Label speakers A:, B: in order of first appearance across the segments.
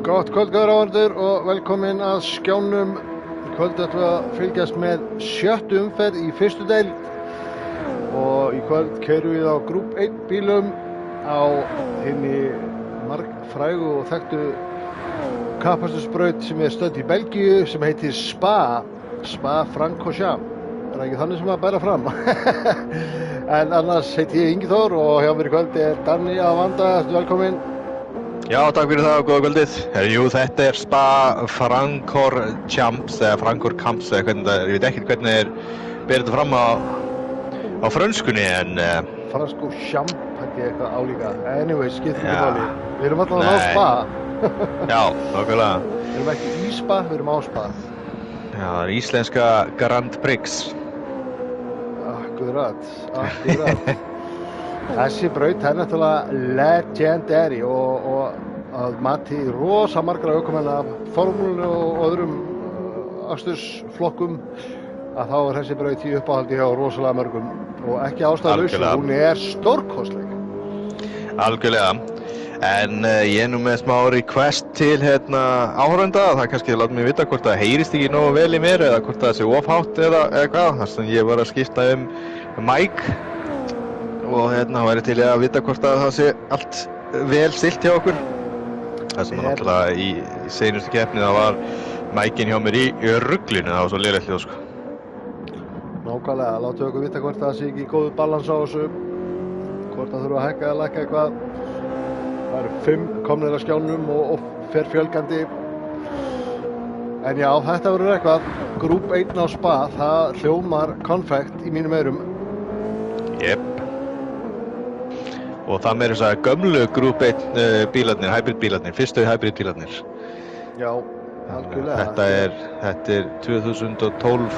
A: Gott kvöld, góðir áhorfendur og velkomin að skjánum. Í kvöld ætlum við að fylgjast með sjöttu umferð í fyrstu deild og í kvöld keyrum við á Group 1 bílum á hinni margfrægu og þekktu kappaksturssbraut sem er stödd í Belgíu sem heitir Spa-Francorchamps. Það er ekki þannig sem að bæra fram. En annars heiti ég Ingi Þór og hjá mér í kvöld er Danni Avanda. Velkomin.
B: Já, takk fyrir það og góða kvöldið. Jú, þetta er Spa-Francorchamps eða Francorchamps eða hvernig það er. Ég veit ekki hvernig þeir berið þetta fram á frönskunni en...
A: Francorchamps, þetta er eitthvað álíka. Anyway, skiptir ekki máli. Við erum alltaf á Spa.
B: Já, nákvæmlega.
A: Við erum ekki í Spa, við erum á Spa.
B: Já, það er íslenska Grand Prix.
A: Akkurat. Þessi braut er náttúrulega legendary og að mati rosa margra ökumanna af formúlunni og öðrum akstursflokkum að þá er þessi braut í uppáhaldi hjá rosalega mörgum og ekki ástæðulaus, hún er stórkostleg.
B: Algjörlega. En ég er nú með smá request til áhorfenda. Það kannski láta mig vita hvort það heyrist ekki nógu vel í mér eða hvort það sé ofhátt eða hvað. Þess að ég var að skipta mic og væri til að vita hvort að það sé allt vel stillt hjá okkur. Það sem náttúrulega í seinustu keppni það var micin hjá mér í ruglinu, það var svo lélegt hljóð sko.
A: Nákvæmlega, látum okkur vita hvort það sé ekki góður balans á þessu, hvort það þurfa að hækka eða lækka eitthvað. Það eru 5 komnir að skjánum og fer fjölgandi. En já, þetta verður eitthvað. Group 1 á Spa, það hljómar konfekt í mínum eyrum.
B: Jep. Og það meira þess að gömlu Group 1 bílarnir, hybrid bílarnir, fyrstu hybrid bílarnir.
A: Já, algjörlega.
B: Þetta er 2012,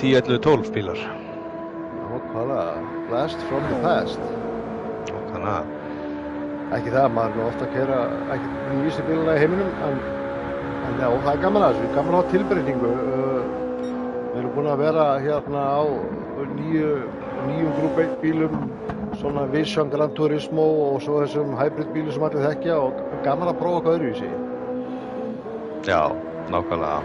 B: 10-11-12 bílar.
A: Nákvæmlega, blast from the past.
B: Nákvæmlega.
A: Ekki það, maður er ofta að keyra ekki nýjustu bílana í heiminum, en já, það er gaman að þessu, gaman að hafa tilbreytingu. Við erum búin að vera hérna á nýjum Group 1 bílum, svona Vision Gran Turismo og svo þessum hybrid bílum sem allir þekkja og gaman að prófa eitthvað öðruvísi.
B: Já, nákvæmlega.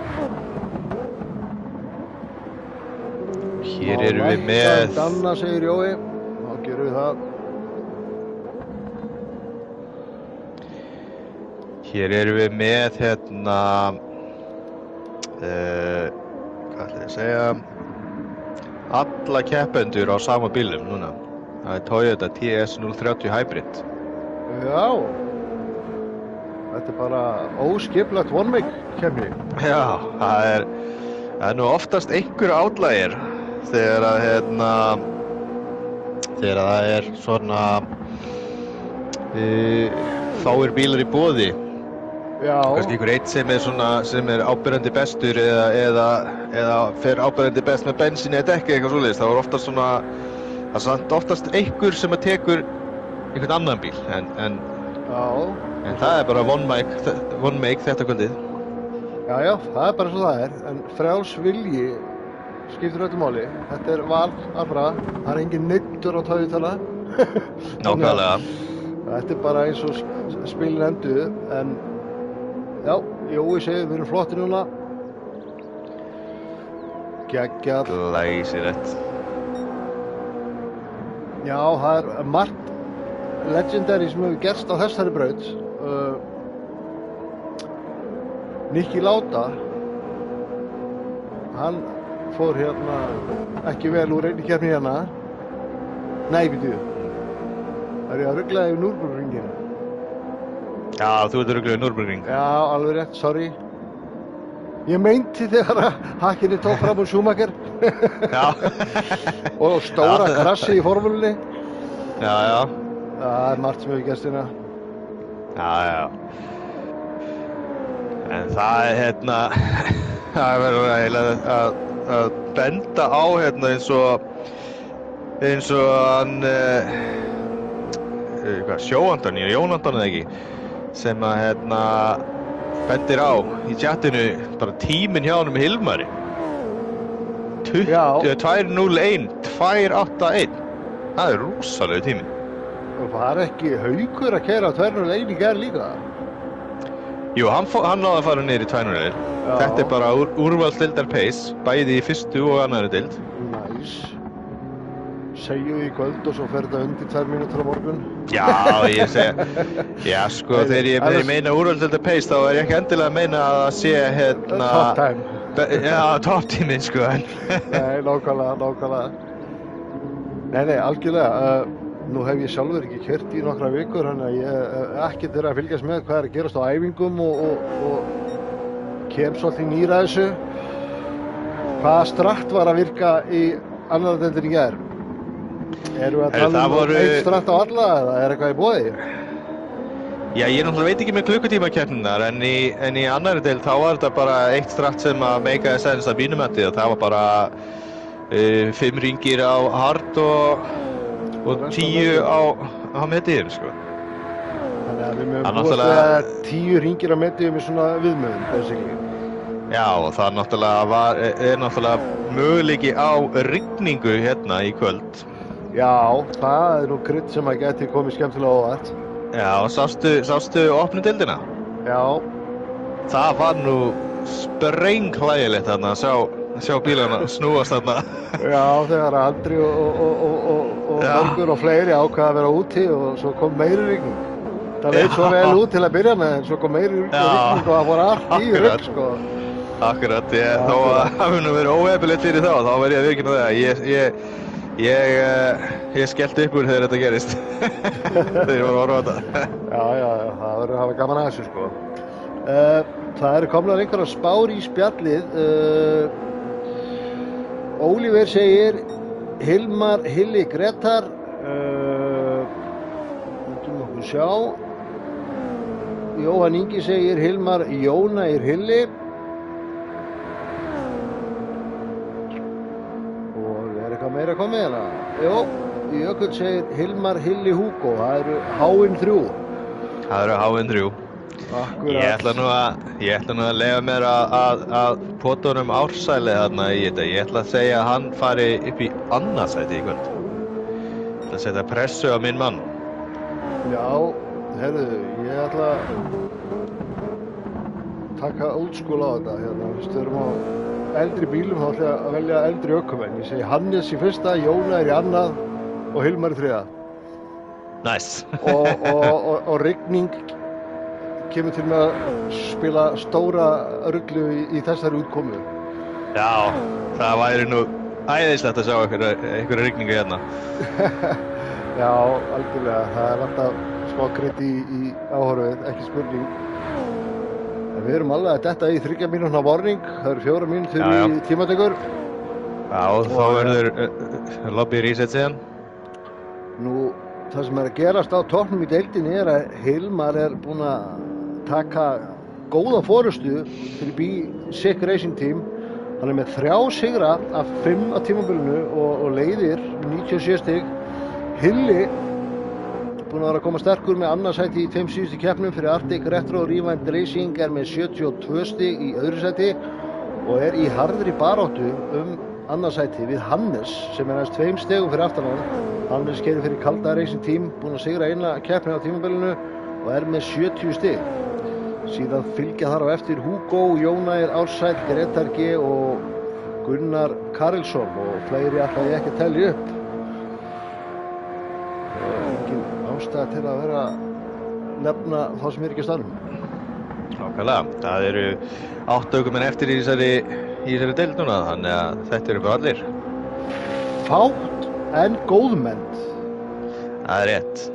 B: Hér erum við með...
A: Danna, segir Jói, þá gerum við það.
B: Hér erum við með hvað ætla ég að segja, alla keppendur á sama bílum núna. Það er Toyota TS030 Hybrid.
A: Já, þetta er bara óskiplegt one-make keppni.
B: Já, það er nú oftast einhver átlægir þegar það er svona fáir bílar í boði.
A: Já.
B: Kannski einhver eitt sem er áberandi bestur eða fer áberandi best með bensín eða dekki eitthvað svoleiðis. Það var oftast oftast einhver sem að tekur einhvern annan bíl en það er bara one make þetta kvöldið.
A: Já, það er bara svo það er, en frjáls vilji skiptir öllu máli. Þetta er val allra, það er engin neyddur á Toyota.
B: Nákvæmlega.
A: Þetta er bara eins og spilin enduðu, en já, Jói segir við erum flottir núna. Geggjað.
B: Glæsilegt.
A: Já, það er margt legendary sem hefur gerst á þessari braut. Niki Lauda, hann fór ekki vel úr einni keppni hérna. Nei, býtu. Það er ég að rugla yfir Nürburgringinu.
B: Já, þú ert að rugla yfir Nürburgring.
A: Já, alveg rétt, sorry. Ég meinti þegar að hakkinni tók fram úr Schumacher.
B: Já.
A: Og stóra krassi í formúlunni.
B: Já.
A: Það er margt sem hefur gerst hérna.
B: Já. En það er það verður eiginlega að benda á eins og hann Sjóandan, Jónandan eða ekki, sem að bendir á í chatinu bara tíminn hjá honum Hilmari. 2:01, 2:81. Það er rosalegu tíminn.
A: Og var ekki Haukur að keyra 2:01 í gær líka?
B: Jú, hann náði að fara niður í 2-0. Þetta bara úrvalsdeildar pace, bæði í fyrstu og annarri deild.
A: Næs. Segjum í kvöld og svo fer þetta undir 2 mínútur á morgun.
B: Já, ég segja. Já, sko, þegar ég meina úrvalsdeildar pace, þá ég ekki endilega að meina að það sé
A: top time.
B: Já, top tíminn, sko.
A: Nei, nákvæmlega. Nei, algjörlega. Nú hef ég sjálfur ekki keyrt í nokkra vikur, þannig að ég ekkert að fylgjast með hvað að gerast á æfingum og kem svolítið nýra þessu. Hvaða stratt var að virka í annarri deildinni í gær? Erum við að tala eitt stratt á alla eða er eitthvað í boði?
B: Já, ég náttúrulega veit ekki með klukkutímakeppninar en í annarri deild þá var þetta bara eitt stratt sem að meikaði sens að mínumati og það var bara 5 ringir á hard og 10 á medium, sko.
A: Þannig að við mögum búast að 10 ringir á medium í svona viðmöðum, basically.
B: Já, og það er náttúrulega möguleiki á rigningu hérna í kvöld.
A: Já, það er nú krydd sem að geti komið skemmtilega óvart.
B: Já, sástu opnu deildina?
A: Já.
B: Það var nú sprenghlægilegt þarna að sjá bílana snúast þarna.
A: Já, þegar Andri og Borgur og fleiri ákvaða að vera úti og svo kom meiri rigning. Það leit svo vel út til að byrja með en svo kom meiri rigning og það fór allt í rugg, sko.
B: Akkurat, þó að það mun verið óheppilegt fyrir þá verð ég að viðurkenna það. Ég skellti upp úr þegar þetta gerist. Þegar ég var að horfa á þetta. Já,
A: það verður að hafa gaman að þessu, sko. Það eru komnar einhverjar spár í spjallið. Oliver segir Hilmar Hilli Gretar. Myndum okkur sjá. Jóhann Ingi segir Hilmar Jónair Hilli. Meira komið hérna. Jó, Jökull segir Hilmar Hilli Hugo, það eru H-in 3.
B: Það eru H-in 3.
A: Akkurat.
B: Ég ætla nú að leyfa mér að pota honum ársæli þarna í þetta. Ég ætla að segja að hann fari upp í annarsæti í kvöld. Ég ætla að setja pressu á minn mann.
A: Já, heyrðu, ég ætla að taka old school á þetta hérna. Við erum á eldri bílum, þá ætla ég að velja eldri ökumenn. Ég segi Hannes í fyrsta, Jóna í annað og Hilmar í þriðja.
B: Nice.
A: og rigning kemur til með að spila stóra ruglu í þessari útkomu.
B: Já, það væri nú æðislegt að sjá einhverja rigningu hérna.
A: Já, algjörlega. Það er alltaf smá krydd í áhorfið, ekki spurning. Við erum alveg að detta í 3 mínútna warning, það eru 4 mínútur í tímatökur.
B: Já, þá verður lobby reset síðan.
A: Nú, það sem er að gerast á toppnum í deildinni er að Hilmar er búinn að taka góða forystu fyrir B-Sick Racing Team. Hann er með 3 sigra af 5 á tímabilinu og leiðir 97 stig. Hilli búinn að vera að koma sterkur með annarsæti í 5 síðustu keppnum fyrir Arctic Retro Rewind Racing, er með 72 stig í öðru sæti og er í harðri baráttu annarsæti við Hannes sem er aðeins 2 stigum fyrir aftan hann. Hannes keyrir fyrir Kalda Racing Team, búinn að sigra eina keppni á tímabilinu og er með 70 stig. Síðan fylgja þar á eftir Hugo, Jónair Ársæll, Gretar G og Gunnar Karlsson og fleiri ætla ég ekki að telja upp. Engin ástæða til að vera að nefna þá sem er ekki að staðnum.
B: Nákvæmlega, það eru 8 ökumenn eftir í þessari deild núna, þannig að þetta eru bara allir.
A: Fátt en góðmennt.
B: Það er rétt.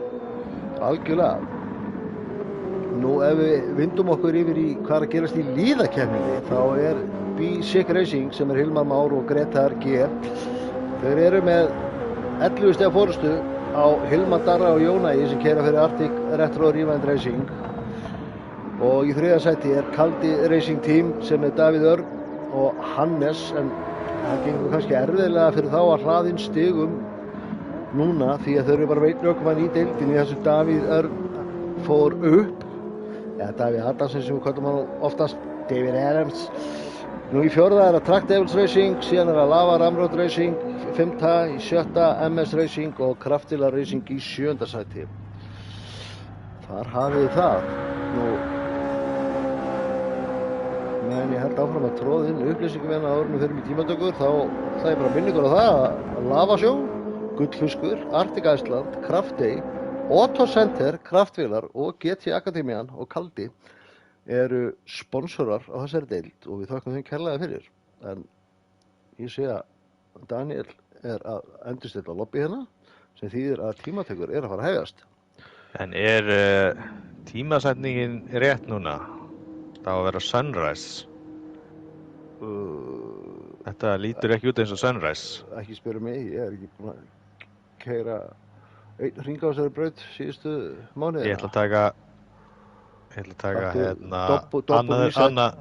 A: Algjörlega. Nú ef við vindum okkur yfir í hvað er að gerast í liðakeppninni, þá er B-Sick Racing sem er Hilmar Már og Gretar G. Þeir eru með 11 stiga forystu á Hilmar Darra og Jónægi sem keyra fyrir Arctic Retro Rewind Racing. Og í þriðja sæti er Kaldi Racing Team sem er Davíð Örn og Hannes, en það gengur kannski erfiðlega fyrir þá að hlaðinn stigum núna því að þau eru bara einn ökumann í deildinni þessu Davíð Örn fór upp. Ja, Davíð Adamsen sem við kallum hann oftast, David Adams. Nú í fjórða er að Track Devils Racing, síðan er að Lava Ramrod Racing, 5. í 7. MS Racing og Kraftila Racing í 7. sæti. Þar hafið þið það. Nú, en ég held áfram að tróða inn upplýsingum hérna áður en við förum í tímatökur. Þá það er bara minningur á það að Lavasjó, Gullfiskur, Arctic Iceland, Kraftey, Otto Center, Kraftvélar og GT Akademían og Kaldi eru sponsorar á þessari deild og við þökkum þeim kærlega fyrir. En ég sé að Daniel er að endurstilla lobby hérna sem þýðir að tímatökur er að fara að hefjast.
B: En tímasetningin rétt núna? Það á að vera Sunrise. Þetta lítur ekki út eins og Sunrise.
A: Ekki spyrja mig, ég er ekki búinn að keyra einn hring á þessari braut síðustu mánuði.
B: Ég ætla að taka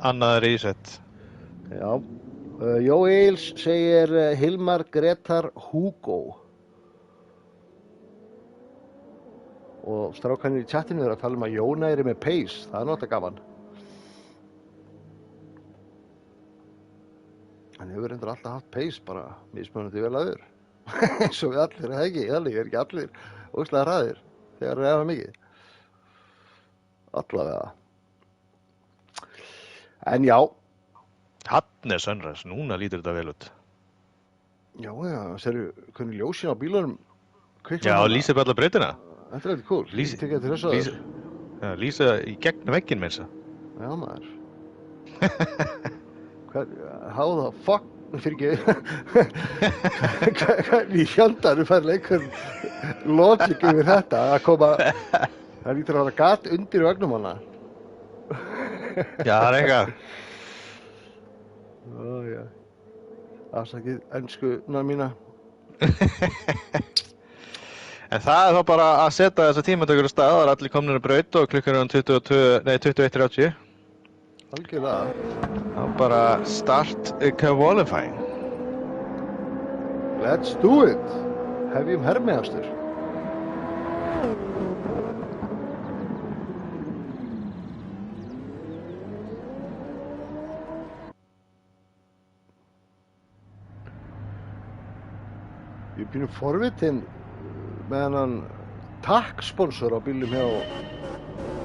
B: annað reset.
A: Já. Jó Eils segir Hilmar Gretar Hugo. Og strákanir í chattinu eru að tala að Jóna er með pace. Það náttúrulega gaman. Hann hefur reyndar alltaf haft pace, bara mismunandi vel aður. Eins og við allir, það ekki? Þannig er ekki allir ógeðslega hraðir þegar það er mikið. Allavega. En já.
B: Hann er Sunrise, núna lítur þetta vel út.
A: Já, sérðu hvernig ljósin á bílunum kviknar.
B: Já, lýsir bara alla breytina.
A: Þetta er eitthvað cool.
B: Lýsa í gegnum vegginn með þessa.
A: Já, maður. How the fuck, fyrir ekki, hvernig í hjandanum fær einhver logic yfir þetta að koma, það lítur að vera gat undir vögnum hana.
B: Já, það er eitthvað.
A: Ó, já. Afsakið enskuna mína.
B: En það er þá bara að setja þessa tímatökur á stað, það er allir komnir að braut og klukkan er 21:30.
A: Algjörlega.
B: Þá bara start qualifying.
A: Let's do it. Hefjum hermiðastur. Ég er pínu forvitinn með hennan takksponsor á bílum hjá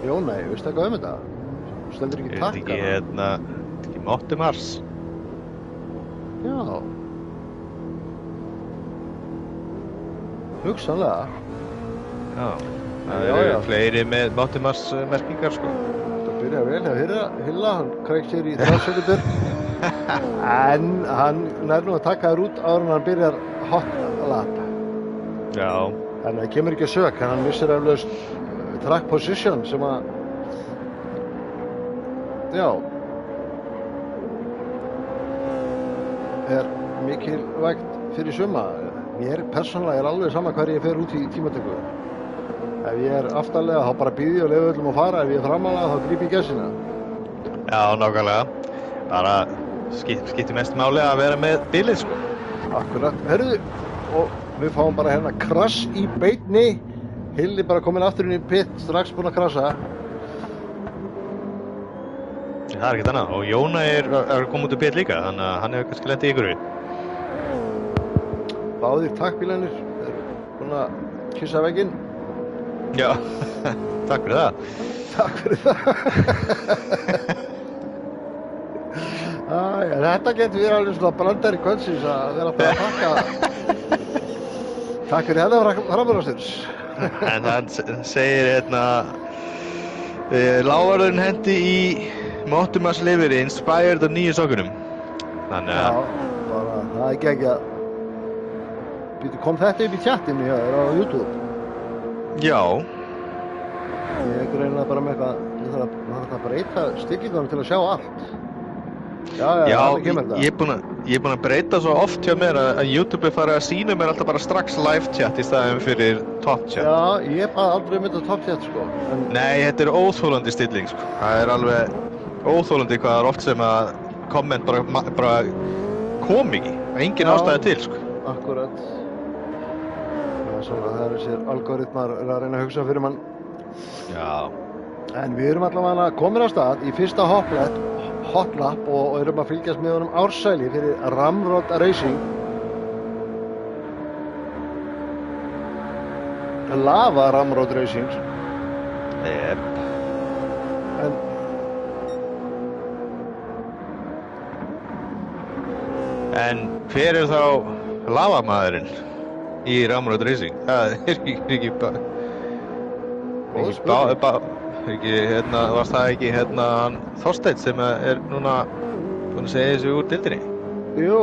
A: Jónæ, veistu eitthvað þetta? Stendur ekki takk
B: Er þetta ekki Mátti Mars?
A: Já. Hugsanlega.
B: Já. Það eru fleiri með Mátti Mars merkingar, sko.
A: Það byrja vel að Hilla, hann krækt sér í 3 sekundur. En hann nær nú að taka þér út áður en hann byrjar hot lap.
B: Já.
A: En það kemur ekki að sök, hann missir eflaust track position sem að, já, er mikilvægt fyrir suma. Mér persónulega er alveg sama hver ég fer út í tímatöku. Ef ég er aftarlega þá bara býð ég og leyfi öllum að fara, ef ég er framalega þá gríp ég gæsina.
B: Já, nákvæmlega. Bara skiptir mest máli að vera með bílið, sko.
A: Akkurat. Herðu, og við fáum bara hérna krass í beinni. Hilli bara komin aftur inn í pit, strax búinn að krassa.
B: Það er ekkert annað. Og Jóna er að koma út úr pit líka, þannig að hann hefur kannski lent í ykkur við.
A: Báðir takkbílarnir eru búin að kyssa vegginn.
B: Já, takk fyrir það.
A: Takk fyrir það. Þetta getur verið alveg svona brandari kvöldsins að vera alltaf að pakka. Takk fyrir þetta framrásins.
B: En hann segir lávarðurinn hendi í Mátti Mars lifiri inspired af nýju sokkunum. Þannig að...
A: Já, bara það er ekki að... Kom þetta upp í chattinu hjá þér á YouTube?
B: Já.
A: Ég er greinilega bara með eitthvað, ég þarf að breyta styggingunum til að sjá allt. Já,
B: ég er búinn að breyta svo oft hjá mér að YouTube fara að sýna mér alltaf bara strax live chat í staðinn fyrir top chat.
A: Já, ég hef aldrei myndið top chat, sko. En...
B: Nei, þetta er óþolandi stilling, sko. Það er alveg óþolandi hvað er oft sem að komment bara kom ekki. Engin ástæði til, sko.
A: Akkurat. Það er þessir algoritmar að reyna að hugsa fyrir mann.
B: Já.
A: En við erum allavega komin á stað í fyrsta hotlap og erum að fylgjast með honum Ársæli fyrir Ramrod Racing. Lava Ramrod Racing.
B: Jep.
A: En
B: En hver þá lavamaðurinn í Ramrod Racing? Það ekki bara... var það ekki Þorsteinn sem núna búinn að segja þessu úr deildinni?
A: Jú.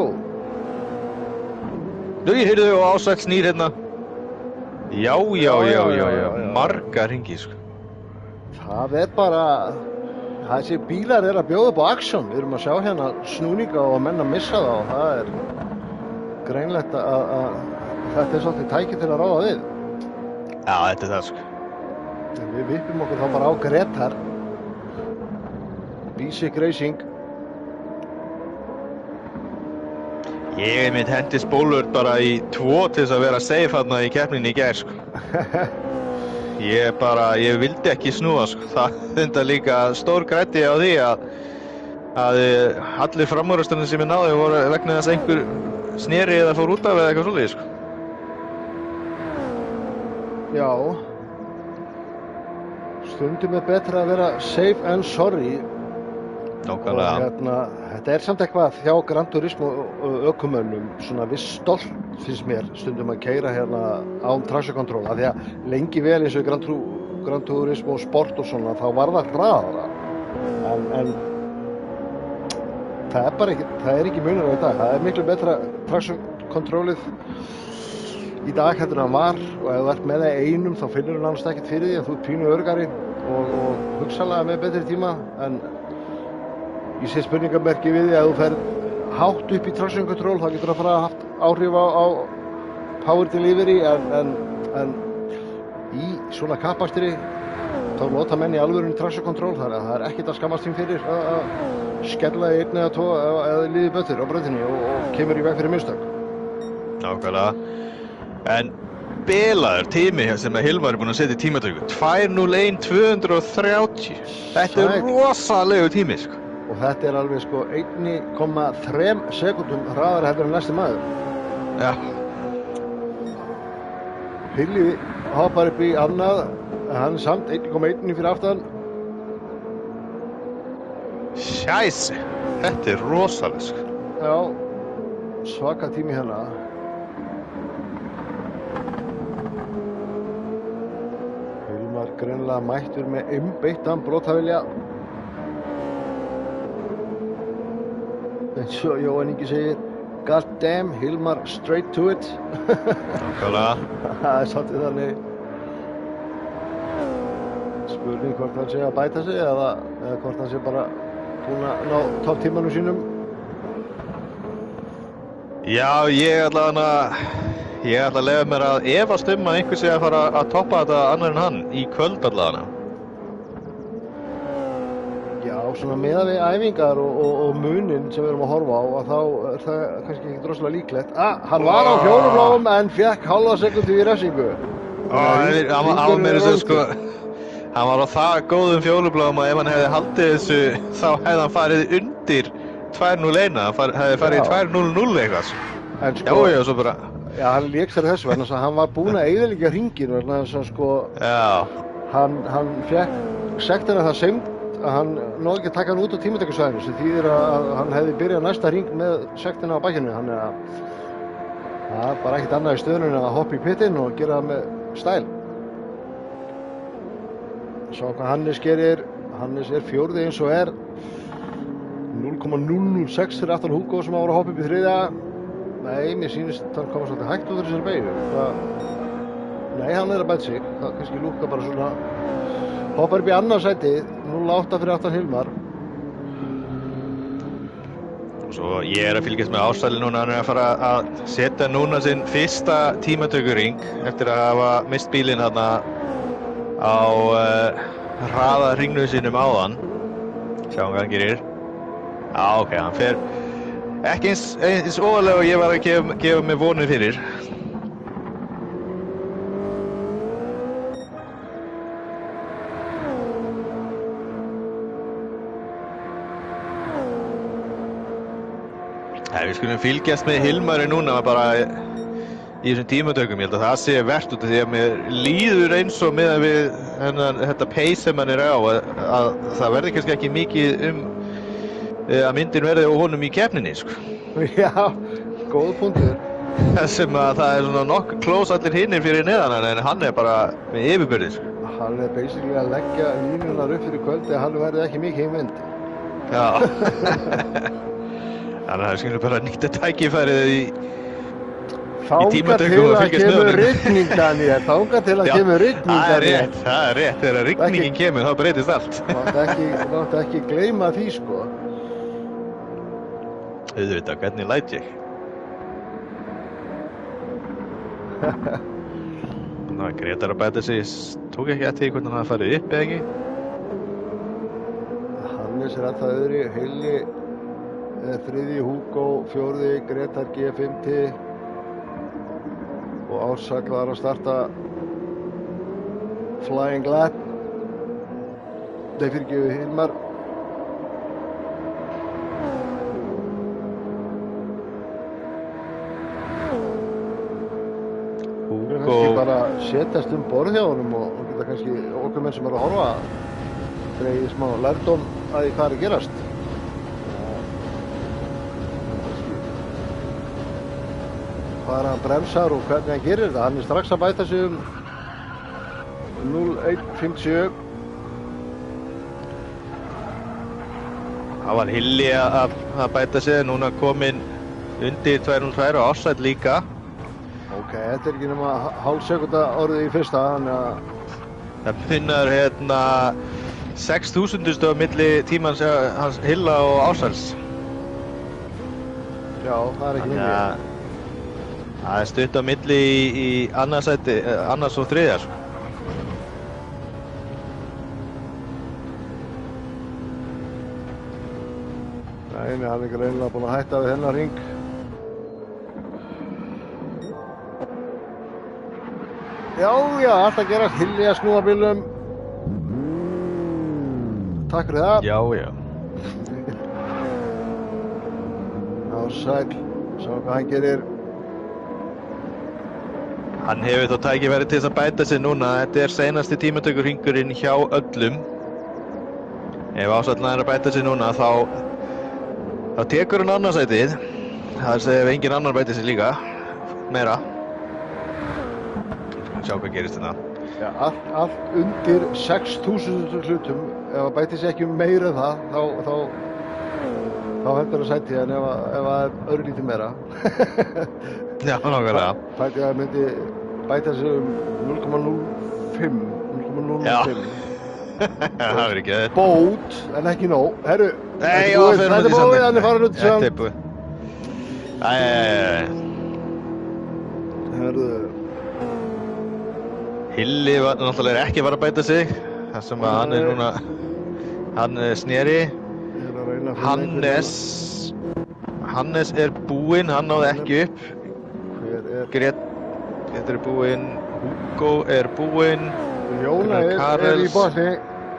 B: Nú, ég heyrðu og Ásæll snýr Já, marga hringi, sko.
A: Það bara, þessi bílar að bjóða upp á aksjón. Við erum að sjá hérna snúninga og menn að missa það og það greinlegt að þetta svolítið tæki til að ráða við.
B: Já, þetta það, sko.
A: Við vippum okkur þá bara á Gretar. Basic Racing.
B: Ég mitt hendi spólur bara í 2 til þess að vera safe þarna í keppninni í gær, sko. Ég vildi ekki snúa, sko. Það líka stór græddi á því að allir framúrasturinn sem ég náði voru vegna þess að einhver sneri eða fór út af eða eitthvað svoleiðis, sko.
A: Já. Stundum betra að vera safe and sorry.
B: Nákvæmlega.
A: Og þetta samt eitthvað hjá Gran Turismo ökumönnum, svona viss stolt finnst mér stundum að keyra hérna án traction control, af því að lengi vel eins og Gran Turismo Sport og svona, þá var það hraðara. En það ekki munur á í dag. Það miklu betra traction controlið í dag heldur en það var, og ef þú ert með það einum þá finnur þú nánast ekkert fyrir því að þú pínu örgari og hugsanlega með betri tíma, en ég sé spurningamerki við því að þú ferð hátt upp í traction control, þá getur það fara haft áhrif á power delivery, en í svona kappakstri þá nota menn í alvörunni traction control, þannig að það ekkert að skammast þeim fyrir að skella í 1 eða 2 eða líði böttur á brautinni og kemur í veg fyrir mistök.
B: Nákvæmlega. En bilaður tími sem að Hilmar búinn að setja í tímatöku, 2:01:230. Þetta rosalegu tími, sko.
A: Og þetta alveg sko 1,3 sekúndum hraðara heldur en næsti maður.
B: Já.
A: Hilli hoppar upp í annað, hann samt 1,1 fyrir aftan.
B: Scheisse, þetta rosalega, sko.
A: Já, svaka tími hérna. Hilmar greinilega mættur með einbeittan brotavilja. eins og Jóhann Ingi segir, God damn, Hilmar straight to it.
B: Nákvæmlega.
A: Það svolítið þannig. Spurning hvort hann sé að bæta sig eða hvort hann sé bara búinn að ná topptímanum sínum.
B: Já, ég ætla að leyfa mér að efast að einhver sé að fara að toppa þetta annar en hann í kvöld allavega.
A: Já, svona meðan við æfingar og munin sem við erum að horfa á, að þá það kannski ekki droslega líklegt. Hann var á fjólubláum en fékk hálfa sekundu í refsingu. Hann var á það góðum fjólubláum að ef hann hefði haldið þessu þá hefði hann farið undir 2:01, hann hefði farið í 2:00 eitthvað. En sko, já, svo bara. Já, hann lék sér þessu vegna þess að hann var búinn að eyðileggja hringinn vegna þess að sko, já. Hann fékk sektina það seint að hann náði ekki að taka hann út á tímatökusvæðinu, sem þýðir að hann hefði byrjað næsta hring með sektina á bakinu, þannig að það er bara ekkert annað í stöðunum en að hoppa í pitinn og gera það með stæl. Svo hvað Hannes gerir, Hannes er fjórði eins og er 0,006 fyrir aftan Hugo sem var að hoppa upp í þriðja. Nei, mér sýnist hann koma svolítið hægt út af þessari beygju. Nei, hann er að bæta sig, það kannski lúkka bara svona. Hoppar upp í annarsæti, 0,8 fyrir aftan Hilmar. Svo ég er að fylgjast með Ársæli núna, hann er að fara að setja núna sinn fyrsta tímatökuring eftir að hafa mist bílinn þarna á hraða hringnum sínum áðan. Sjáum hvað hann gerir. Já, ok, hann fer ekki eins ofalega og ég var að gefa mig vonir fyrir. Við skulum fylgjast með Hilmari núna bara í þessum tímatökum. Ég held að það sé verst út af því að mér líður eins og með við þetta pace sem hann er á að það verði kannski ekki mikið að myndin verði á honum í keppninni, sko. Já, góð punktur.
B: Sem að það er svona nokkuð close allir hinnir fyrir neðan hann, en hann er bara með yfirbyrði, sko.
A: Hann er basically að leggja línunar upp fyrir kvöldi að hann verði ekki mikið í mynd.
B: Já. Þannig að það skulum bara nýta tækifærið í
A: Þangað
B: tímatökum
A: til
B: og
A: að
B: fylgjast með
A: kemur
B: honum.
A: rigning, Daniel. Þangað til að kemur rigning,
B: það er
A: Daniel.
B: rétt, það er rétt. Þegar rigningin kemur, þá breytist allt.
A: Máttu ekki gleyma því, sko.
B: Auðvitað, hvernig læt ég? Ná, Gretar að bæta sig, tók ekki eftir því hvernig hann hafði farið upp eða ekki?
A: Hannes er ennþá öðri, Hilli þriði, Hugo fjórði, Gretar G5 og Ársæll var að starta Flying Lap. Nei, fyrirgefðu, Hilmar. Kannski bara setjast borð hjá honum og geta kannski okkur menn sem eru að horfa dregið smá lærdóm að því hvað er að gerast. Hvað hann bremsar og hvernig hann gerir þetta. Hann er strax að bæta sig 0.157.
B: Það var Hilli að bæta sig, núna kominn undir 2.02 og Ársæll líka.
A: Ok, þetta er ekki nema hálf sekúnda orðið í fyrsta, þannig að...
B: Það finnar 6.000 á milli tímans hans Hilla og Ársælls.
A: Já, það er ekki mikið.
B: Það er stutt á milli í annars og þriðja, sko.
A: Nei, hann er ekki reynilega búinn að hætta við hennar hring. Já, allt að gerast. Hilli að snúa bílum. Takk fyrir það.
B: Já.
A: Ársæll, sjá hvað hann gerir.
B: Hann hefur þó tækifæri til þess að bæta sig núna. Þetta er seinasti tímatökurhringurinn hjá öllum. Ef Ársæll nær að bæta sig núna, þá tekur hann annarsætið. Það segir ef engin annar bætir sig líka. Meira. Sjá hvað gerist þetta.
A: Já, allt undir 6.000 hlutum. Ef það bætir sig ekki meira en það, þá hendur það sæti, en ef það er örlítið meira.
B: Já, nákvæmlega.
A: Fætti að það myndi bæta sig 0.05. 0.05.
B: Já. Það verður ekki þetta.
A: Bót, en ekki nóg. Herru,
B: Nei,
A: þetta er búið, hann er farin út í
B: Þetta
A: sand.
B: er búið. Æ.
A: Herru.
B: Hilli var náttúrulega ekki að bæta sig. Það sem að hann er núna, hann sneri. Hannes er búinn, hann náði ekki upp. Gretar er búinn, Hugo er búinn.
A: Jóna er í botni,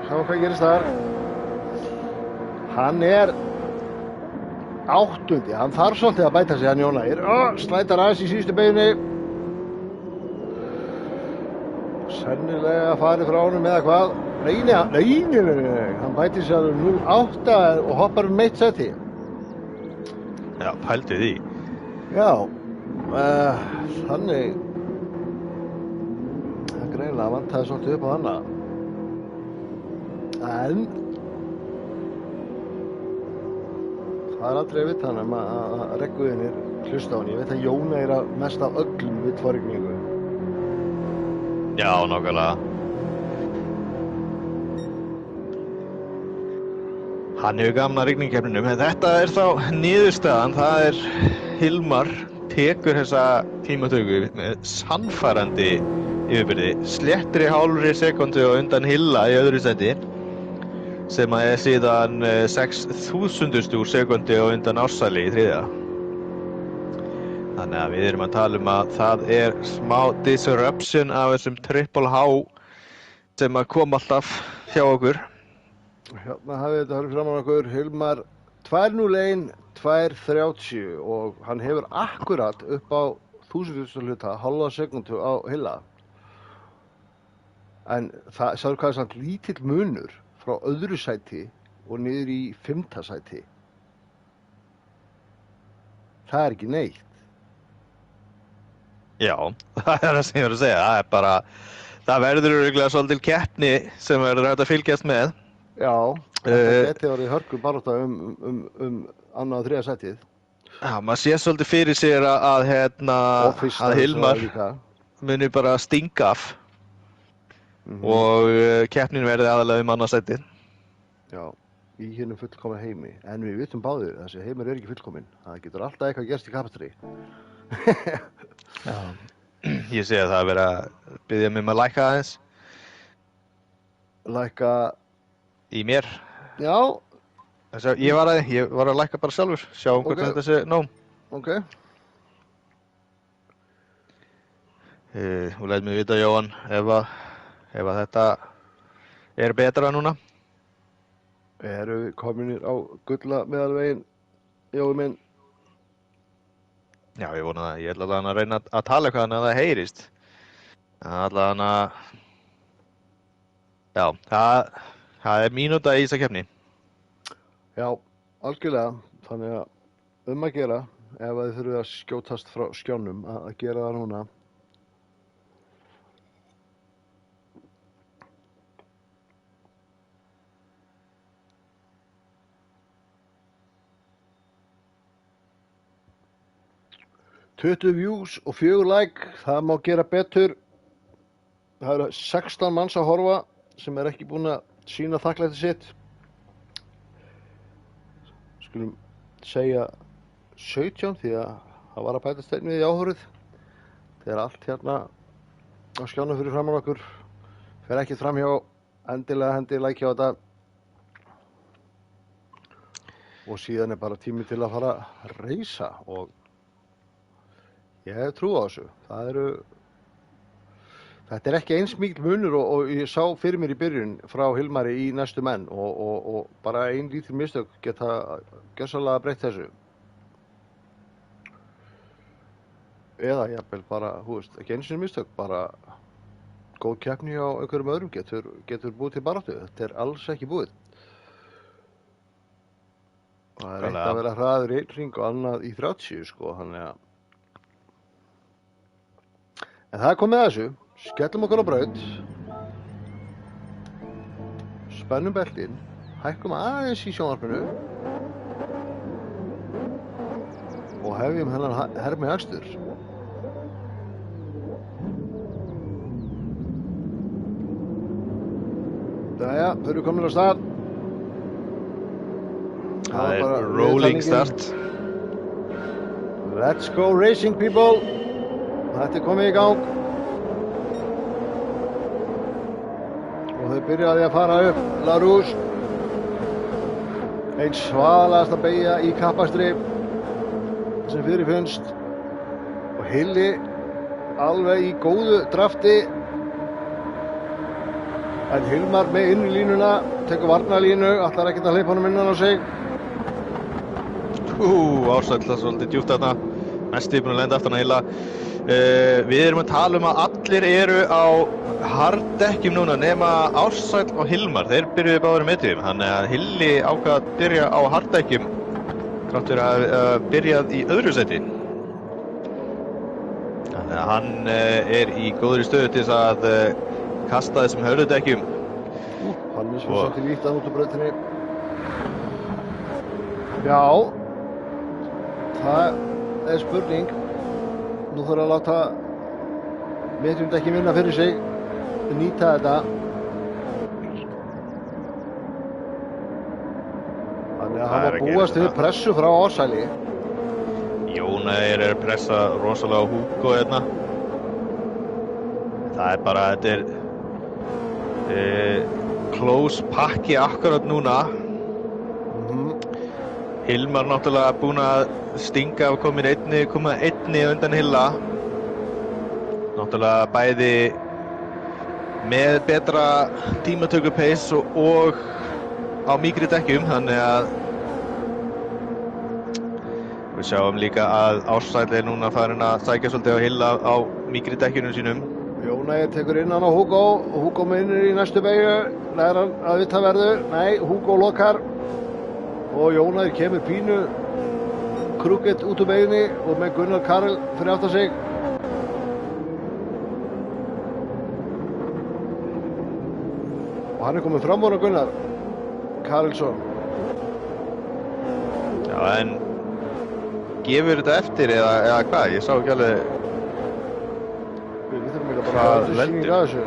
A: sjá hvað gerist þar. Hann er 8. Hann þarf svolítið að bæta sig, hann Jóna er. Slætar aðeins í síðustu beginni. Sennilega farið frá honum eða hvað. Nei, hann bætir sig að 0.8 og hoppar eitt seti.
B: Já, pældu því.
A: Já, þannig greinilega vantaði svolítið upp á hana. En það er aldrei að vita hann að regguðinir hlusta á hann. Ég veit að Jóna er að mest af öllum vill fá rigningu.
B: Já, nákvæmlega. Hann hefur gaman að rigningkeppninum, en þetta er þá niðurstaðan. Það er Hilmar tekur þessa tímatöku með sannfærandi yfirbyrði. Sléttri hálfri sekundu á undan Hilla í öðru sæti, sem að er síðan 6.000 sekundu á undan Ársæli í þriðja. Þannig að við erum að tala um að það er smá disruption af þessum triple H sem að koma alltaf hjá okkur.
A: Hérna hafið þetta horfið fram á okkur. Hilmar 2.01, 2.30 og hann hefur akkurat upp á 1000 hluta, hálfa sekundu á Hilla. En það, sjáðu hvað er samt lítill munur frá öðru sæti og niður í 5. sæti. það er ekki neitt.
B: Já, það er það sem ég var að segja. Það er bara, það verður örugglega svolítil keppni sem verður hægt að fylgjast með.
A: Já, þetta geti orðið hörku barátta annað og þriðja sætið.
B: Já, maður sé svolítið fyrir sér að að Hilmar muni bara stinga af og keppnin verði aðalega annað sætið.
A: Já, í hinum fullkomna heimi. En við vitum báðir, þessi heimur er ekki fullkominn. Það getur alltaf eitthvað gerst í kapastri.
B: Já, ég sé að það er verið að biðja mig að lækka aðeins.
A: Lækka
B: í mér.
A: Já.
B: Ég var að lækka bara sjálfur, sjá hvort þetta sé nóg.
A: Ok.
B: Þú læt mig vita, Jóhann, ef að þetta er betra núna.
A: Erum við kominir á gulla meðalveginn, Jói minn?
B: Já, ég vona það. Ég ætla allavega að reyna að tala eitthvað þannig að það heyrist. Allavega já, það er mínúta í þessa keppni.
A: Já, algjörlega. Þannig að að gera, ef þið þurfið að skjótast frá skjánum, að gera það núna. $20 views og 4 like, það má gera betur. Það eru 16 manns að horfa sem er ekki búin að sýna þakklæti sitt. Skulum segja 17 því að það var að bætast einn við í áhorfið. Þegar allt hérna á skjánum fyrir framan okkur fer ekki framhjá, endilega hendi like á þetta. Og síðan er bara tími til að fara að reisa og ég hef trú á þessu. Þetta er ekki eins mikil munur og ég sá fyrir mér í byrjun frá Hilmari í næstu menn og bara ein lítil mistök geta gjörsamlega breytt þessu. Eða jafnvel bara, ekki eins og mistök, bara góð keppni á einhverjum öðrum getur búið til baráttu. Þetta er alls ekki búið. Það er eitt að vera hraður í 1 hring og annað í 30, sko, þannig að en það er komið að þessu, skellum okkur á braut, spennum beltin, hækkum aðeins í sjónvarpinu og hefjum hennan hermi akstur. Jæja, þau eru komin á stað.
B: Það er rolling start.
A: Let's go racing people. Þetta er komið í gang og þau byrjaði að fara upp La Rouge, einn svaðalegasta beygja í kappakstri sem fyrirfinnst og Hilli alveg í góðu drafti en Hilmar með inn í línuna, tekur varnarlínu, ætlar ekkert að hleypa honum innan á sig.
B: Ársæll það svolítið djúpt þarna, næstu búin að lenda aftan að Hilla. Við erum að tala um að allir eru á harddekkjum núna nema Ársæll og Hilmar, þeir byrjuðu báðir með tíum, þannig að Hilli ákvað að byrja á harddekkjum þrátt fyrir að byrjað í öðru seti. Þannig að hann er í góðri stöðu til þess að kasta þessum hörðudekkjum.
A: Hannes var satt í vítan út á brautinni. Já, það er spurning. Nú þarf að láta metjumdekkin vinna fyrir sig, nýta þetta. Þannig að hann var búast við pressu frá Ársæli.
B: Jónægir er að pressa rosalega á Hugo hérna. Það er bara, þetta er close pakki akkurat núna. Hilmar náttúrulega búinn að stinga og komið einni undan Hilla. Náttúrulega bæði með betra tímatökupace og á mýkri dekkjum, þannig að við sjáum líka að Ársæll er núna farin að sækja svolítið á Hilla á mýkri dekkjunum sínum.
A: Jónægir tekur innan á Hugo og Hugo minnir í næstu beygju, læra hann að vita verður. Nei, Hugo lokar og Jónægir kemur pínu krúkett út úr beginni og með Gunnar Karel fyrir aftan sig. Og hann kominn fram úr á Gunnar Karelsson.
B: Já, en gefur þetta eftir eða hvað? Ég sá ekki alveg
A: Við þurfum ekki bara
B: hvað
A: að
B: veldur.
A: sýninga að þessu.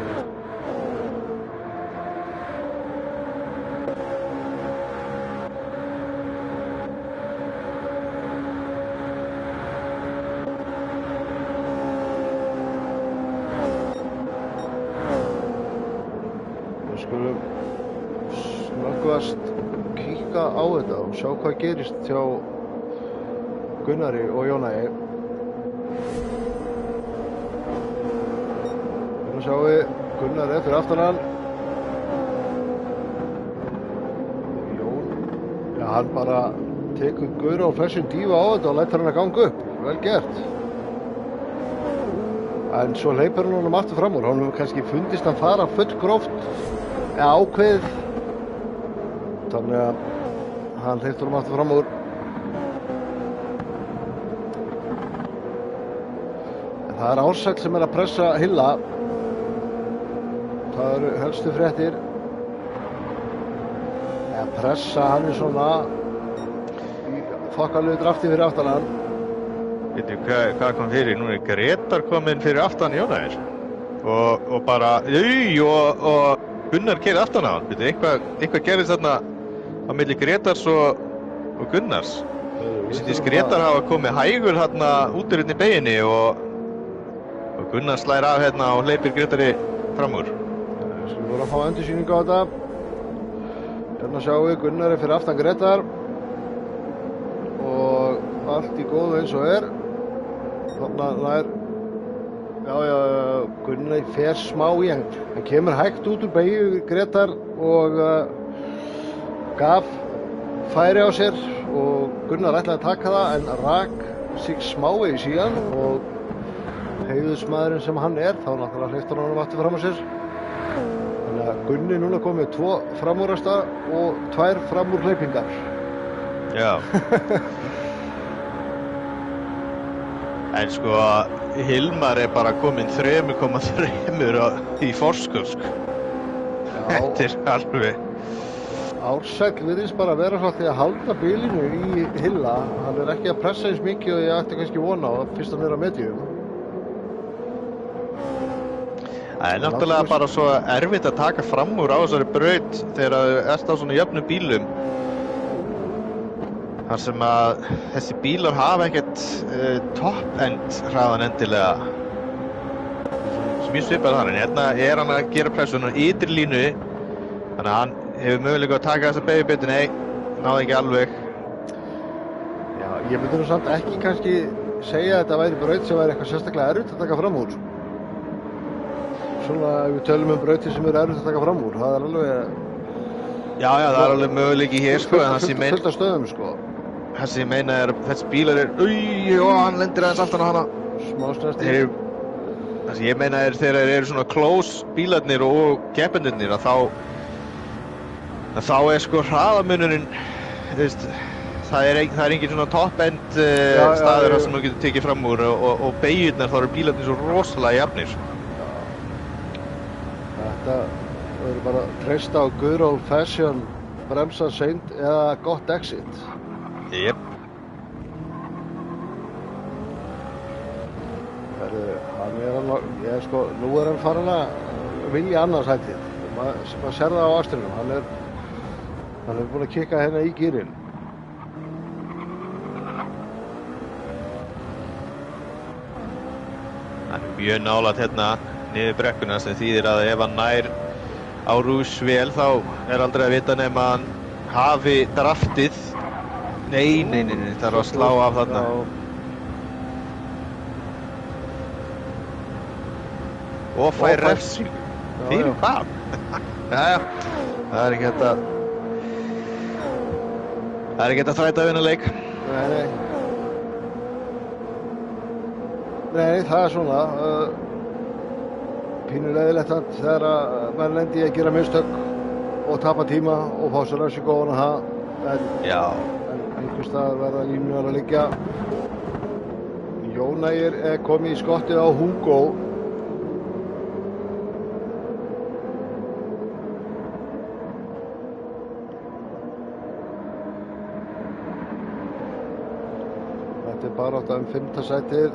A: Við skulum snöggvast kíka á þetta og sjá hvað gerist hjá Gunnari og Jónæi. Nú sjáum við Gunnar fyrir aftan hann. Jón, já, hann bara tekur Guðra og flessin dífa á þetta og lætur hann að ganga upp. Vel gert. En svo hleypur hann honum aftur fram úr. Hann hefur kannski fundist hann fara fullgróft eða ákveðið. Þannig að hann hleypur honum aftur fram úr. En það er Ársæll sem að pressa Hilla. Það eru helstu fréttir. En pressa hann svona í þokkalegu drafti fyrir aftan hann.
B: Veitu, hvað kom fyrir? Nú er Gretar kominn fyrir aftan Jónæs og bara, og Gunnar keyrði aftan á hann. Veitu, eitthvað gerðist þarna á milli Gretars og Gunnars. Ég syntist Gretar hafa komið hægur þarna út úr hérna í beginni og Gunnar slær af hérna og hleypir Gretari fram úr.
A: Við skulum voru að fá endursýningu á þetta. Hérna sjáum við Gunnar fyrir aftan Gretar og allt í góðu eins og er. Þannig að Gunnar fer smá í hann. Hann kemur hægt út úr beygju Gretar og gaf færi á sér og Gunnar ætlaði að taka það en rak sig smávegis í hann og heiðursmaðurinn sem hann er þá náttúrulega hleypti hann honum aftur fram á sér. Þannig að Gunni núna komið 2 framúrasta og 2 framúrhleypingar.
B: Já. En sko, Hilmar er bara kominn 3,3 í forskust. Þetta er alveg.
A: Ársæll virðist bara vera svolítið að halda bilinu í Hilla. Hann er ekki að pressa eins mikið og ég ætti kannski vona á fyrst hann er að medium.
B: Það er náttúrulega bara svo erfitt að taka fram úr á þessari braut þegar þú ert á svona jöfnum bílum. Þar sem að þessi bílar hafa ekkert top-end hraðan endilega. Sem ég svipað hann, en hérna er hann að gera pressuna í ytri línu. Þannig að hann hefur möguleika að taka þessa beygjubetu, nei, náði ekki alveg.
A: Já, ég myndi nú samt ekki kannski segja að þetta væri braut sem væri eitthvað sérstaklega erfitt að taka fram úr. Svona ef við tölum brautir sem eru erfitt að taka fram úr, það er alveg...
B: Já, það er alveg möguleiki hér, sko, en
A: fullt af stöðum, sko.
B: Það sem ég meina er að þessi bílar hann lendir aðeins aftan á hana.
A: Smá snerti.
B: Það sem ég meina er þegar þeir eru svona close bílarnir og keppendurnir að þá er sko hraðamunurinn, það er engin svona top-end staður sem þú getur tekið fram úr og beygjurnar þá eru bílarnir svo rosalega jafnir.
A: Þetta verður bara að treysta á good old fashion, bremsa seint eða gott exit.
B: Jep.
A: Hann er alveg, sko, nú er hann farin að vilja annars hættið. Maður sér það á ástrinum, hann er búinn að kikka hérna í gírinn.
B: Hann er mjög nálægt hérna niður brekkuna sem þýðir að ef hann nær á Rouge vel þá er aldrei að vita nema hann hafi draftið. Nei, það er að slá af þarna. Og fær refsingu. Fyrir hvað? Jæja, það er ekki hægt að þræta að vinna leik.
A: Nei, það er svona pínulegilegt þegar að menn lendi að gera mistök og tapa tíma og fá sér refsingu ofan á það. einhver staðar verða línunar að liggja. Jón Ægir er komið í skottið á Hugo. Þetta er barátta 5. sætið.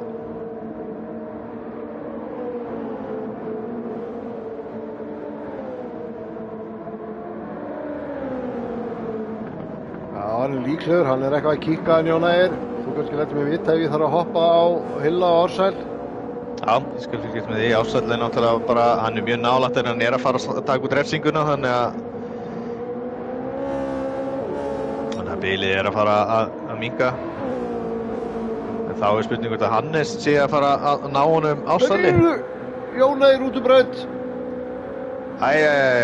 A: Hann er líklegur, hann er eitthvað að kíka að Jón Ægir. Þú kannski lætur mig vita ef ég þarf að hoppa á Hilla og Ársæl.
B: Já, ég skal fylgjast með því. Ársæll er náttúrulega bara, hann er mjög nálægt en hann er að fara að taka út refsinguna, þannig að bilið er að fara að minnka. En þá er spurning hvort að Hannes sé að fara að ná honum Ársæli.
A: Jón Ægir út úr braut.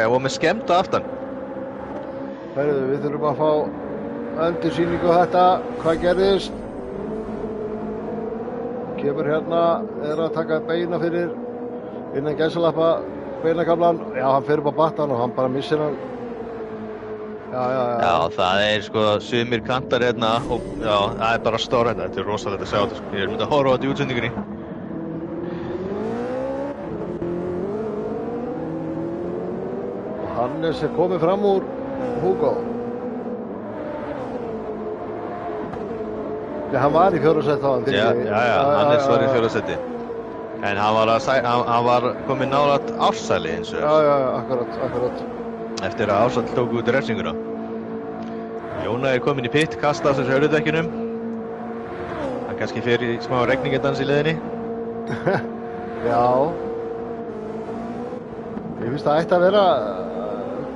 B: Og með skemmta aftan.
A: Heyrðu, við þurfum að fá endursýningu á þetta, hvað gerðist. Kemur hérna, er að taka beina fyrir innan gæsalappa beinakaflan. Já, hann fer upp á battan og hann bara missir hann. Já,
B: það er sko sumir kantar hérna og já, það er bara stóra þetta. Þetta er rosalegt að sjá þetta sko. Ég myndi að horfa á þetta í útsendingunni.
A: Hannes er komið fram úr Hugo. Já, hann var í 4. sæti þá.
B: Já, Hannes var í 4. sæti. En hann var komið nálægt Ársæli eins og.
A: Já, akkurat.
B: Eftir að Ársæll tók út refsinguna. Jón Ægir kominn í pitt, kasta á þessu hörðudekkinum. Hann kannski fer í smá regningadans í leiðinni.
A: Já. Ég finnst það ætti að vera,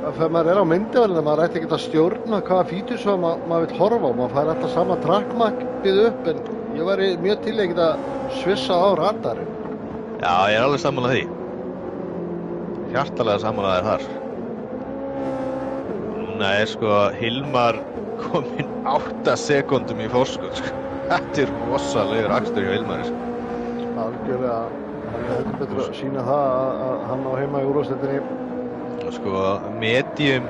A: þegar maður er á myndavélinni, maður ætti ekki að stjórna hvaða fítur svo maður vill horfa á. Maður fær alltaf sama trackmarkið upp, en ég væri mjög til að geta svissað á radarinn.
B: Já, ég er alveg sammálað því. Hjartalega sammálaður þar. Núna er sko Hilmar kominn 8 sekúndum í forskot sko. Þetta er rosalegur akstur hjá Hilmari sko.
A: Algjörlega, hann er þetta betur að sína það að hann á heima í úrvalsdeildinni.
B: Sko, medium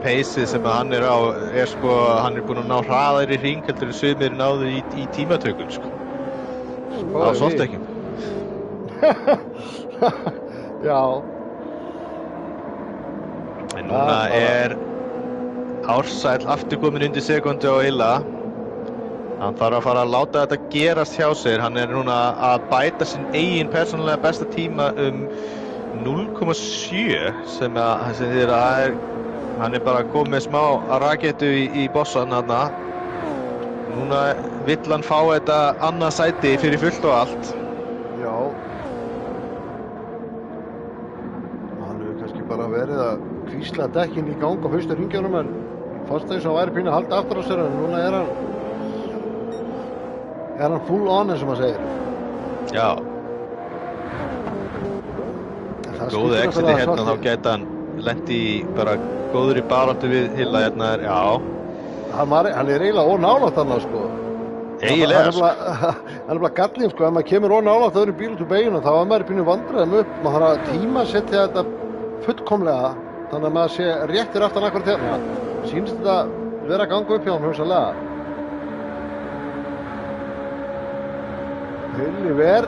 B: paceið sem hann er á er sko, hann er búinn að ná hraðar í hring heldur en sumir náðu í tímatökum sko. Á softdekkjum.
A: Já.
B: En núna er Ársæll aftur kominn undir sekundu á Hilla. Hann þarf að fara að láta þetta gerast hjá sér. Hann er núna að bæta sinn eigin persónulega besta tíma 0,7 sem þýðir að hann er bara komið með smá rakettu í bossan þarna. Núna vill hann fá þetta annað sæti fyrir fullt og allt.
A: Já. Hann hefur kannski bara verið að kvísla dekkin í gang á fyrstu hringjónum en fannst þess að hann væri pínu að halda aftur á sér en núna er hann full on eins og maður segir.
B: Já. Góðu exiti hérna þá gæti hann lent í bara góður í baráttu við Hilla hérna já.
A: Hann er eiginlega ónálátt þarna sko.
B: Eiginlega sko.
A: Hann er bara gallinn sko, ef maður kemur ónálátt öðru bíl út úr beginum þá er maður pínu vandræðum upp. Maður þarf að tímasetja þetta fullkomlega þannig að maður sé réttir aftan akkurat hérna. Sýnst þetta vera að ganga upp hjá hann hugsanlega. Hilli ver.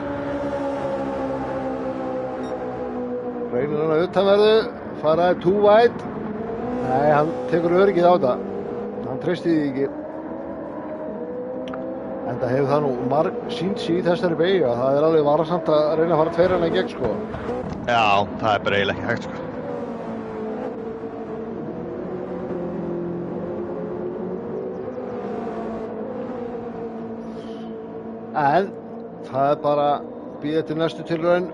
A: Reynir hann að utanverðu, faraði too wide. Nei, hann tekur öryggið á þetta. Hann treysti því ekki. En það hefur það nú sýnt sig í þessari beygju að það er alveg varasamt að reyna að fara tveirana í gegn sko.
B: Já, það er bara eiginlega ekki hægt sko.
A: En það er bara bíða til næstu tilraun.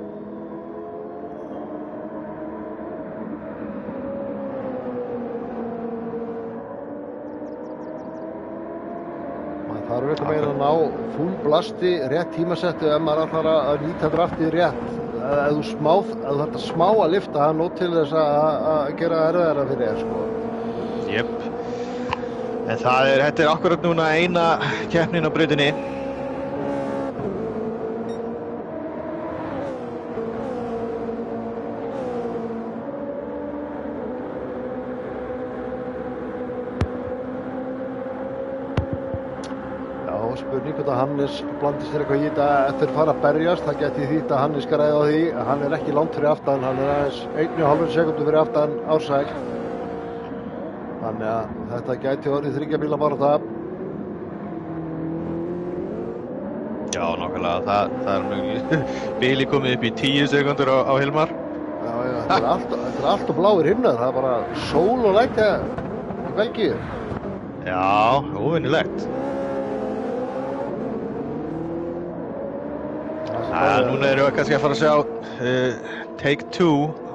A: Það er eitthvað meira að ná full blasti, rétt tímasettu ef maður ætlar að nýta draftið rétt. Ef þú þarft að smá að lyfta það nót til þess að gera erfiðara fyrir þér sko.
B: Jep. En þetta er akkurat núna eina keppnin á brautinni.
A: spurning hvort að Hannes blandist sér eitthvað í þetta eftir fara að berjast. Það geti þýtt að Hannes græði á því. Hann ekki langt fyrir aftan, hann aðeins 1,5 sekúndu fyrir aftan Ársæl. Þannig að þetta gæti orðið 3 bíla barátta.
B: Já, nákvæmlega, það mjög bíli komið upp í 10 sekundur á Hilmar.
A: Já, þetta er allt og bláir himnar, það bara sól og lækja í Belgíu.
B: Já, óvinnilegt. Núna erum við kannski að fara að sjá take 2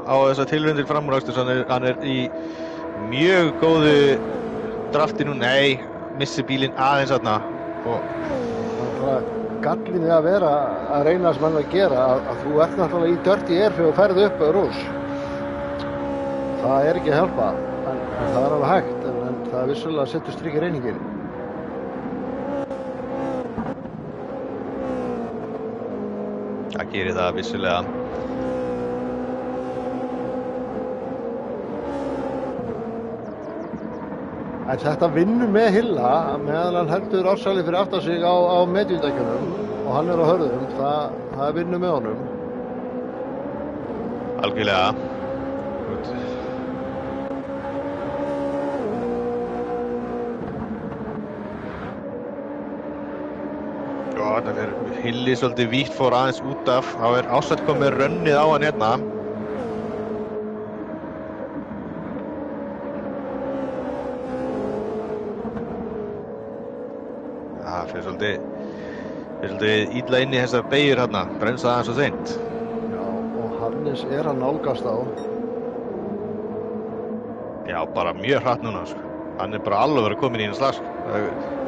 B: á þessa tilvindir framúrakstur, hann í mjög góðu drafti nú, nei, missi bílinn aðeins þarna.
A: Gallin við að vera að reyna sem hann að gera að þú ert náttúrulega í dirty air fyrir að ferðu upp rús. Það ekki að hjálpa, en það alveg hægt, en það vissulega setur strik í reyningin.
B: Það gerir það vissulega.
A: En þetta vinnur með Hilla meðan hann heldur Ársæli fyrir aftan sig á mediumdekkjunum og hann á hörðum, það vinnur með honum.
B: Algjörlega. Já, það Hilli svolítið vítt fór aðeins út af, þá Ársæll komið rönnið á hann hérna. Það fyrir svolítið illa inn í þessar beigur hérna, bremsa aðeins og seint.
A: Já, og Hannes að nálgast á.
B: Já, bara mjög hratt núna, sko. Hann bara alveg verið komin í einu slag, sko.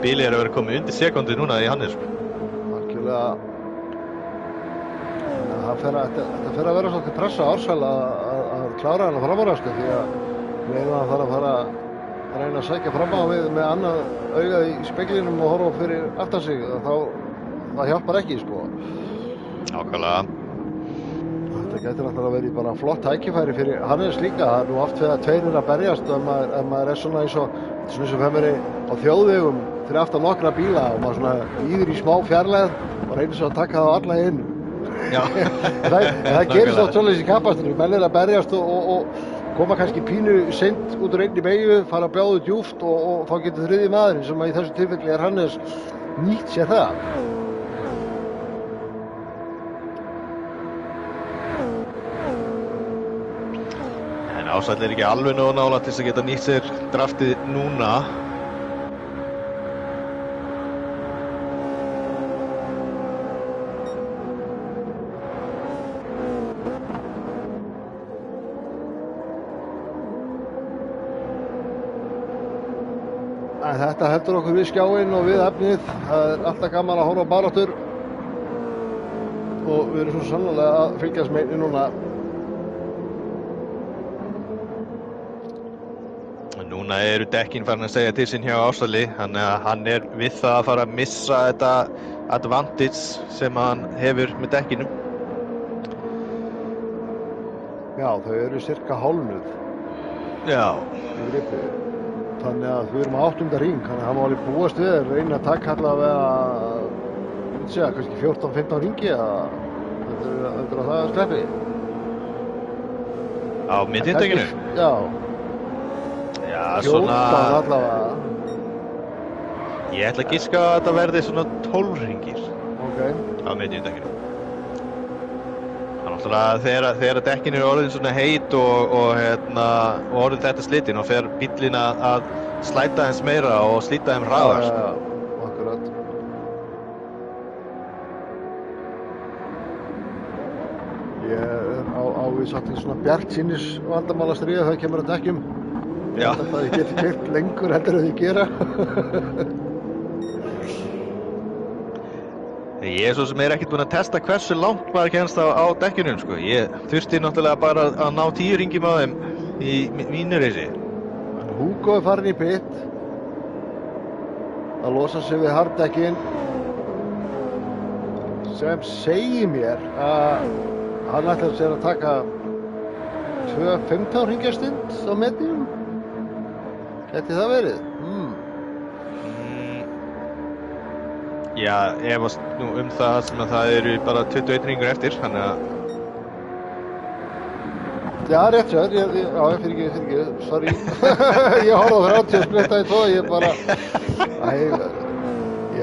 B: Bílið verið komin undir sekundu núna í Hannes, sko.
A: Algjörlega. Þetta fer að vera svolítið pressa á Ársæl að klára hann að framúrakstur, því að leiðum að fara að reyna að sækja fram á við með annað augað í speglinum og horfa fyrir aftan sig, það hjálpar ekki, sko.
B: Nákvæmlega.
A: Þetta getur náttúrulega verið bara flott tækifæri fyrir Hannes líka. Það nú oft við að tveir að berjast ef maður svona eins og femeri á þjóðvegum fyrir aftan nokkra bíla og maður svona íður í smá fjarlægð og reynir svo að taka það alla inn.
B: Já.
A: það gerist oft svolítið í kappakstri. Menn að berjast og koma kannski pínu seint út úr einni beygju, fara að bjáðu djúpt og þá getur þriðji maðurinn sem í þessu tilfelli Hannes nýtt sér það.
B: En Ársæll ekki alveg nógu nálægt til þess að geta nýtt sér draftið núna.
A: En þetta heldur okkur við skjáinn og við efnið. Það alltaf gaman að horfa á baráttur og við erum svo sannlega að fylgjast með einni núna.
B: Núna eru dekkin farin að segja til sín hjá Ársæli, þannig að hann við það að fara að missa þetta advantage sem hann hefur með dekkinum.
A: Já, þau eru cirka hálfnuð.
B: Já.
A: Í gripi. Þannig að við erum á 8. hring, þannig að hann má alveg búast við að reyna að taka allavega kannski 14-15 hringi undir að það sleppi.
B: Á miðindekinu?
A: Já.
B: Já,
A: 14
B: svona...
A: allavega.
B: Ég ætla að giska að þetta verði svona 12 hringir.
A: Ok.
B: Á miðindekinu. Þegar dekkin eru orðin svona heit og orðin þetta slitin og fer bíllinn að slæta eins meira og slíta þeim hraðar.
A: Já, akkurat. Ég við satt í svona bjartsýnis vandamál að stríða þegar kemur að dekkjum.
B: Já.
A: Þetta ég geti keyrt lengur heldur en þið gera.
B: Ég svo sem ekkert búinn að testa hversu langt maður kemst á dekkjunum, sko. Ég þurfti náttúrulega bara að ná 10 hringjum á þeim í mínu reysi.
A: Hugo farin í pit að losa sig við harddekkin sem segir mér að hann ætlar sér að taka 2 15 hringja stund á medium. Gæti það verið?
B: Já, efast nú það sem að það eru bara 21 ringur eftir, þannig að
A: Já, rétt sér, já, fyrir ekki, sorry. Ég horfði á 30 og splittaði 2, ég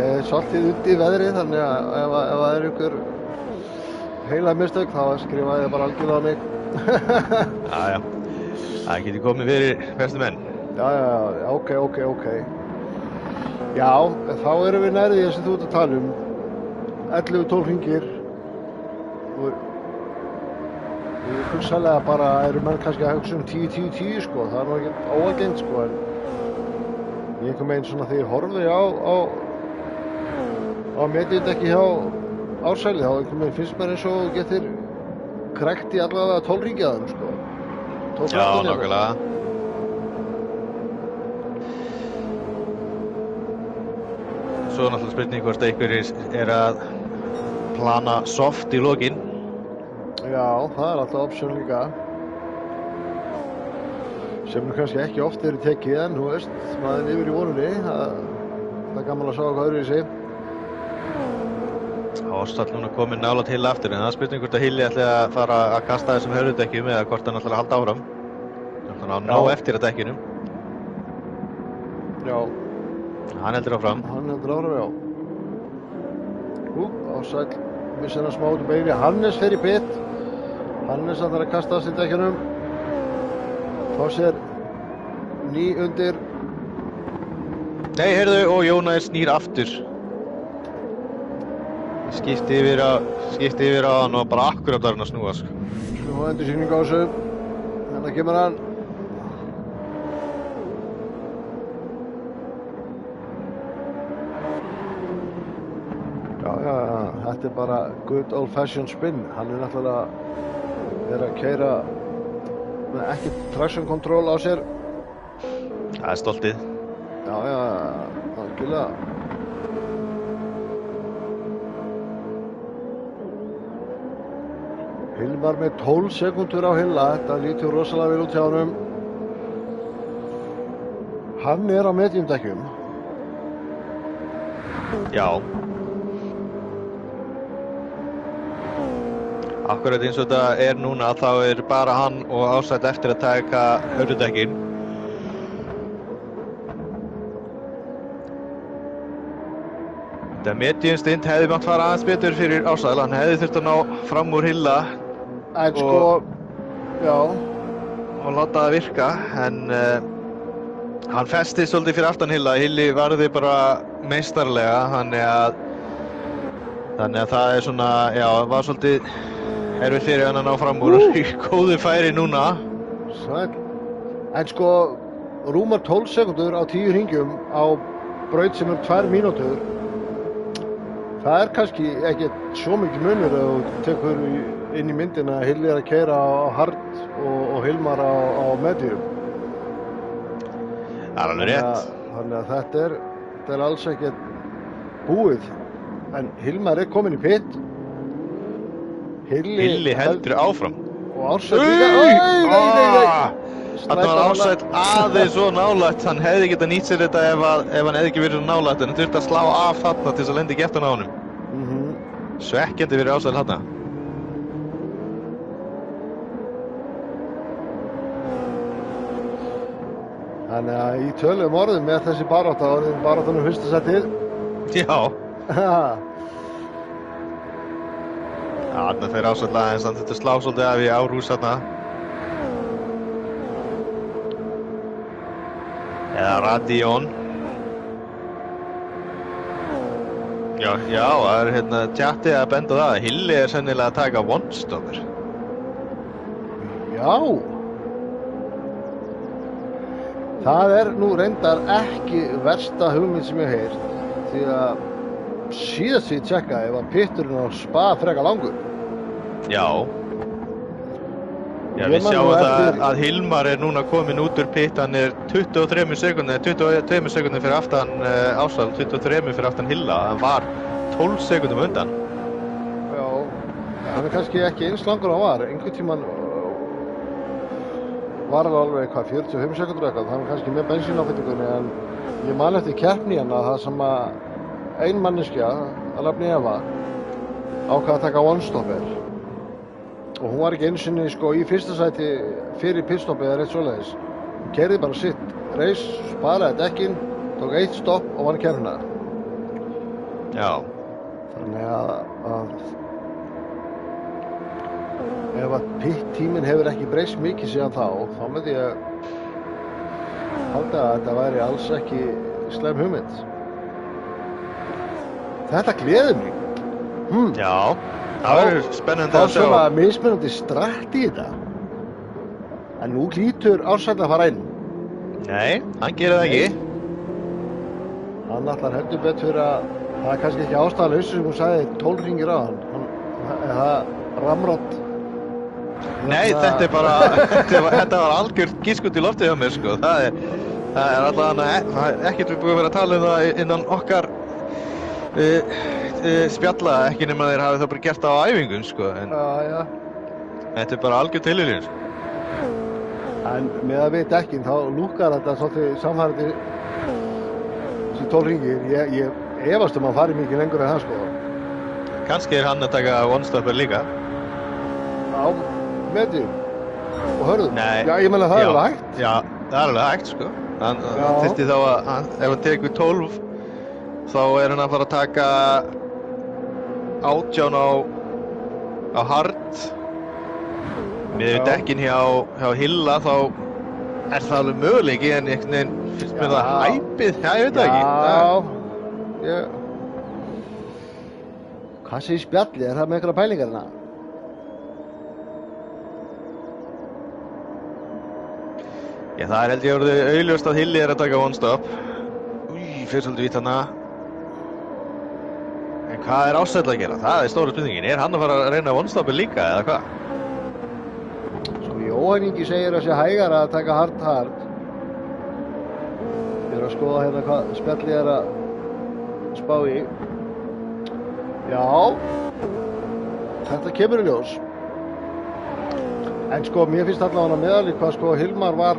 A: er svolítið undir veðrið, þannig að ef það er ykkur heila mistök, þá skrifaði ég bara algjörlega á mig.
B: Já, það getur komið fyrir bestu menn.
A: Já, ok. Já, þá erum við nærið sem þú ert að tala 11-12 hringir. Ég hugsaðlega bara eru menn kannski að hugsa 10-10-10 sko, það er nú ekki óalgengt sko, en ég einhvern veginn svona þegar ég horfði á mediundekki hjá Ársæli, þá einhvern veginn finnst mér eins og getur krekt í allavega 12 hringi að þeim sko.
B: Já, nákvæmlega. Svo er náttúrulega spurning hvort einhverjir að plana soft í lokin.
A: Já, það er alltaf option líka. Sem nú kannski ekki oft eru tekið, en þú veist, maður er yfir í vonunni. Það er gaman að sjá hvað öðru í sig.
B: Ástall núna komin nálægt Hill aftur, en það er spurning hvort að Hilli ætli að fara að kasta þessum hörðudekkjum eða hvort hann ætlar að halda áfram. Þannig að ná eftir að dekkjunum.
A: Já.
B: Hann heldur áfram.
A: Já. Ársæll missir hann smá út beini. Hannes fer í pit. Hannes ætlar að kasta af sér dekkjunum. Fá sér ný undir.
B: Nei, heyrðu, og Jónas snýr aftur. Skipti yfir á hann og bara akkurat var hann að snúa sko.
A: Nú endur sýningu á þessu. Þannig kemur hann. Já, þetta er bara good old fashioned spin. Hann er náttúrulega verið að keyra með ekki traction control á sér.
B: Það er stoltið.
A: Já, algjörlega. Hilmar með 12 sekúndur á Hilla, þetta lítur rosalega vel út hjá honum. Hann er á mediumdekkjum.
B: Já. Akkurat eins og þetta er núna, þá er bara hann og Ársæll eftir að taka hörðudekkin. Þetta mediumstint hefði mátt fara aðeins betur fyrir Ársæll, hann hefði þurft að ná fram úr Hilla.
A: En sko, já.
B: Og láta það virka, en hann festi svolítið fyrir aftan Hilla. Hilli varði bara meistarlega, þannig að það er svona, já, var svolítið erfitt fyrir hann að ná fram úr. Góðu færi núna.
A: Sæll. En sko, rúmar 12 sekundur á 10 hringjum á braut sem 2 mínútur. Það er kannski ekkert svo mikið munur að þú tekur inn í myndina að Hilli er að keyra á hard og Hilmar á medium.
B: Það er alveg rétt.
A: Þannig að þetta er alls ekkert búið. En Hilmar er kominn í pit.
B: Hilli heldur áfram.
A: Og Ársæll líka. Nei.
B: Þarna var Ársæll aðeins svo nálægt. Hann hefði getað nýtt sér þetta ef hann hefði ekki verið svo nálægt. En hann þurfti að slá af þarna til þess að lendi ekki eftir á honum. Svekkjandi fyrir Ársæll þarna.
A: Þannig að í töluðum orðum með þessi barátta orðin baráttanum fyrsta setið.
B: Já. Þarna fer Ársæll aðeins, hann þurfti að slá svolítið af í Árhús þarna. Eða Radion. Já, það er tjattið að benda það. Hilli er sennilega að taka one-stopper.
A: Já. Það er nú reyndar ekki versta hugmynd sem ég hef heyrt. Því að síðast ég tjekkaði ef að pitturinn á Spa frekar langur.
B: Já. Já, við sjáum það að Hilmar er núna komin út úr pitt, hann er 22 sekúndum fyrir aftan Ársæll, 23 fyrir aftan Hilla, hann var 12 sekúndum undan.
A: Já, hann er kannski ekki eins langur hann var, einhvern tímann var hann alveg 45 sekúndur eitthvað, hann er kannski með bensínáfyllingunni, en ég man eftir keppni hérna, það sem að ein manneskja að nafni Eva ákvað að taka one-stopper og hún var ekki einu sinni sko í fyrsta sæti fyrir pitstoppið eða reitt svoleiðis. Hún keyrði bara sitt reis, sparaði dekkin, tók eitt stopp og vann keppnina.
B: Já.
A: Þannig að ef að pit-tíminn hefur ekki breyst mikið síðan þá myndi ég halda að þetta væri alls ekki slæm hugmynd. Þetta gleður mig.
B: Já, það verður spennandi að sjá.
A: Það er svona mismunandi stratt í þetta. En nú hlýtur Ársæll að fara inn.
B: Nei, hann gerir það ekki.
A: Hann ætlar heldur betur að það er kannski ekki ástæðalaust sem hún sagði 12 hringir á hann. Það ramrótt.
B: Nei, þetta er bara, þetta var algjört gískut í loftið hjá mér, sko. Það er allavega ekkert við búum að vera að tala um það innan okkar spjalla, ekki nema þeir hafi það bara gert það á æfingum, sko. En
A: já.
B: þetta er bara algjört tilviljun, sko.
A: En með að við dekkin, þá lúkar þetta svolítið samfærandi þessi 12 hringir. Ég efast að fari mikið lengur en það, sko.
B: Kannski er hann að taka one-stopper líka.
A: Já, metið og hörðu.
B: Nei.
A: Já, ég meina það er alveg hægt.
B: Já, það er alveg hægt, sko. Hann þyrfti þá að, ef hann tekur 12, þá er hann að fara að taka 18 á hard. Með dekkin hjá Hilla, þá er það alveg möguleiki, en einhvern veginn finnst mér það hæpið. Já, ég veit það ekki.
A: Já. Hvað segir spjalli? Er það með einhverja pælingar hérna?
B: Já, það er held ég orðið augljóst að Hilli er að taka one-stop. Fyrir svolítið vitt hana. En hvað er Ársæll að gera? Það er stóra spurningin. Er hann að fara að reyna one-stopið líka, eða hvað?
A: Sko, Jóhanningi segir að sé hægara að taka hard. Ég er að skoða hérna hvað spjalli er að spá í. Já, þetta kemur í ljós. En sko, mér finnst allavega meðalík hvað sko Hilmar var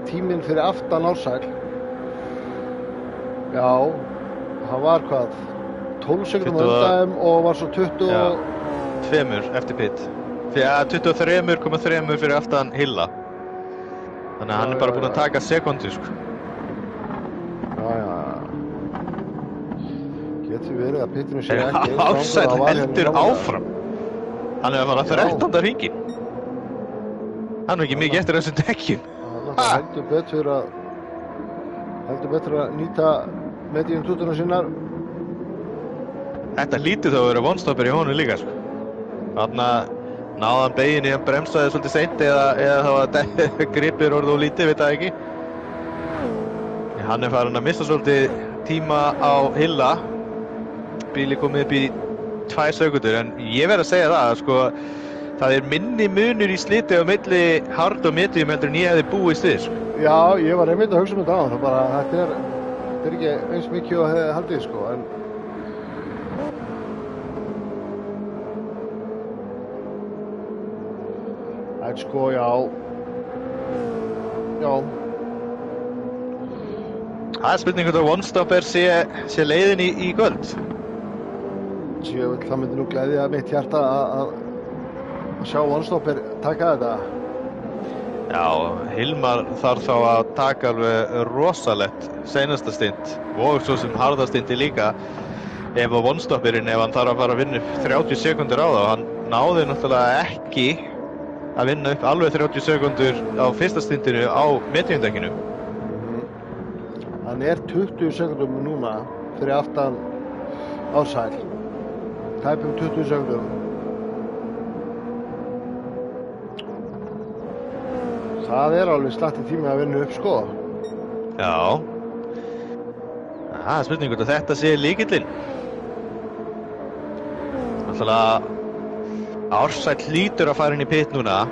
A: tíminn fyrir aftan Ársæll. Já, hann var hvað? 12 sekundum á undan og var svo 20
B: Já, 2 eftir pit. 23,3 fyrir aftan Hilla. Þannig að hann er bara búinn að taka sekundu, sko.
A: Já. Getur verið að pitinu sé ekki
B: Ársæll heldur áfram. Hann er að fara 13. hringinn. Hann er ekki mikið eftir þessum dekkjum.
A: Hann heldur betur að nýta medium tutuna sinnar.
B: Þetta hlýtur þá að vera one-stopper í honum líka, sko. Þarna náðan beginni, hann bremsaði svolítið seint eða þá að gripir orðið og lítið, veit það ekki. Hann er farin að missa svolítið tíma á Hilla. Bíli komið upp í 2 sekundur, en ég verð að segja það, sko. Það er minni munur í sliti á milli hard og medium heldur en ég hefði búist við, sko.
A: Já, ég var einmitt að hugsa þetta á það, bara þetta er ekki eins mikið og hefði haldið, sko, en sko, já.
B: Það er spurning hvort að one-stopper sé leiðin í kvöld.
A: Það myndi nú gleðja mitt hjarta að sjá one-stopper taka þetta.
B: Já, Hilmar þarf þá að taka alveg rosalegt seinasta stint og svo sem harða stinti líka ef að one-stopperinn, ef hann þarf að fara að vinna upp 30 sekundur á það. Hann náði náttúrulega ekki að vinna upp alveg 30 sekundur á fyrsta stintinu á mediumdekkinu.
A: Hann er 20 sekundum núna fyrir aftan Ársæll. Tæpum 20 sekundum. Það er alveg slatti tími að vinna upp, sko.
B: Já. Það er spurning hvort að þetta sé lykillinn. Náttúrulega Ársæll hlýtur að fara inn í pit núna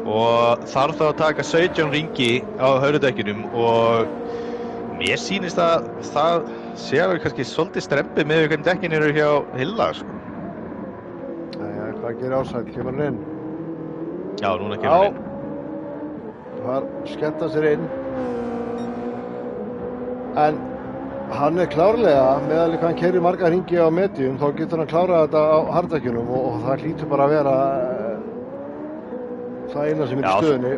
B: og þarf þá að taka 17 ringi á hörðudekkinum og mér sýnist að það sé alveg kannski svolítið strempið með hvernig dekkin eru hjá Hilla, sko.
A: Jæja, hvað gerir Ársæll? Kemur hann inn?
B: Já, núna kemur hann inn.
A: Það skemmta sér inn. En Hann klárlega, meðal hvað hann keyrir marga hringi á medium, þá getur hann klárað þetta á hardvekkjunum og það hlýtur bara að vera það eina sem er í stöðunni.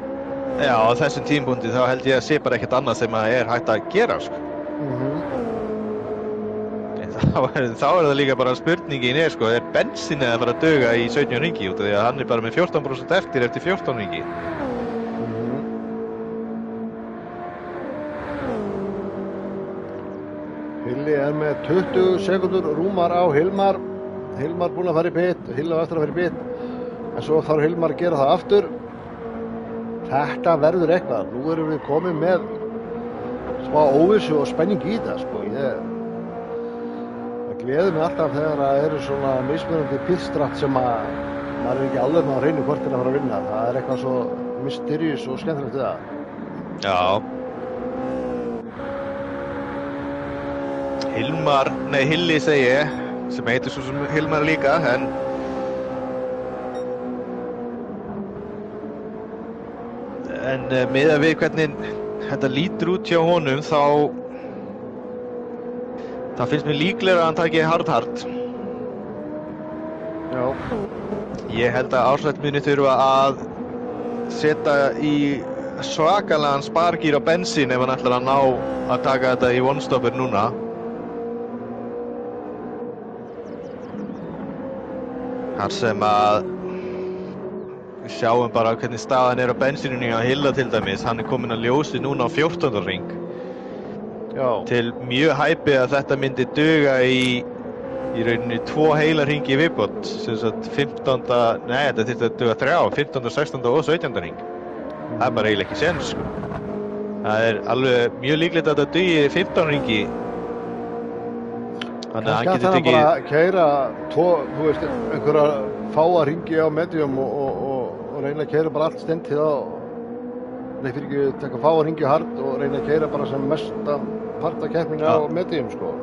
B: Já, á þessum tímapunkti þá held ég að sé bara ekkert annað sem að hægt að gera, sko. Þá það líka bara spurningin sko, bensinið að fara að duga í 17 hringi út af því að hann bara með 14% eftir 14 hringi.
A: Hilli með 20 sekundur rúmar á Hilmar. Hilmar búinn að fara í pit, Hilli á eftir að fara í pit. En svo þarf Hilmar að gera það aftur. Þetta verður eitthvað. Nú erum við komið með smá óvissu og spenning í þetta, sko. Það gleður mig alltaf þegar það eru svona mismunandi pitstratt sem að maður ekki alveg með að reyna hvort er að fara að vinna. Það er eitthvað svo mysterious og skemmtilegt við það.
B: Já. Hilli segi ég, sem heitir svo sem Hilmar líka, en miðað við hvernig þetta lítur út hjá honum þá finnst mér líklega að hann taki hard.
A: Já.
B: Ég held að Ársæll muni þurfa að setja í svakalegan spargír á bensín ef hann ætlar að ná að taka þetta í one-stopper núna. Þar sem að við sjáum bara hvernig staðan á bensínunni á Hilla til dæmis. Hann kominn að ljósi núna á 14. hring.
A: Já. Til
B: mjög hæpi að þetta myndi duga í rauninni 2 heila hringi í viðbót. Sem sagt 15. Nei, þetta þyrfti að duga 3, 15., 16. og 17. hring. Það er bara eiginlega ekki séns, sko. Það er alveg mjög líklegt að þetta dugi 15 hringi. Þannig að hann getur tekið...
A: bara að keyra einhverja fáa hringi á medium og reyna að keyra bara allt stendið á... Nei, fyrir ekki taka fáa hringi á hard og reyna að keyra bara sem mesta part af keppninni á medium, sko.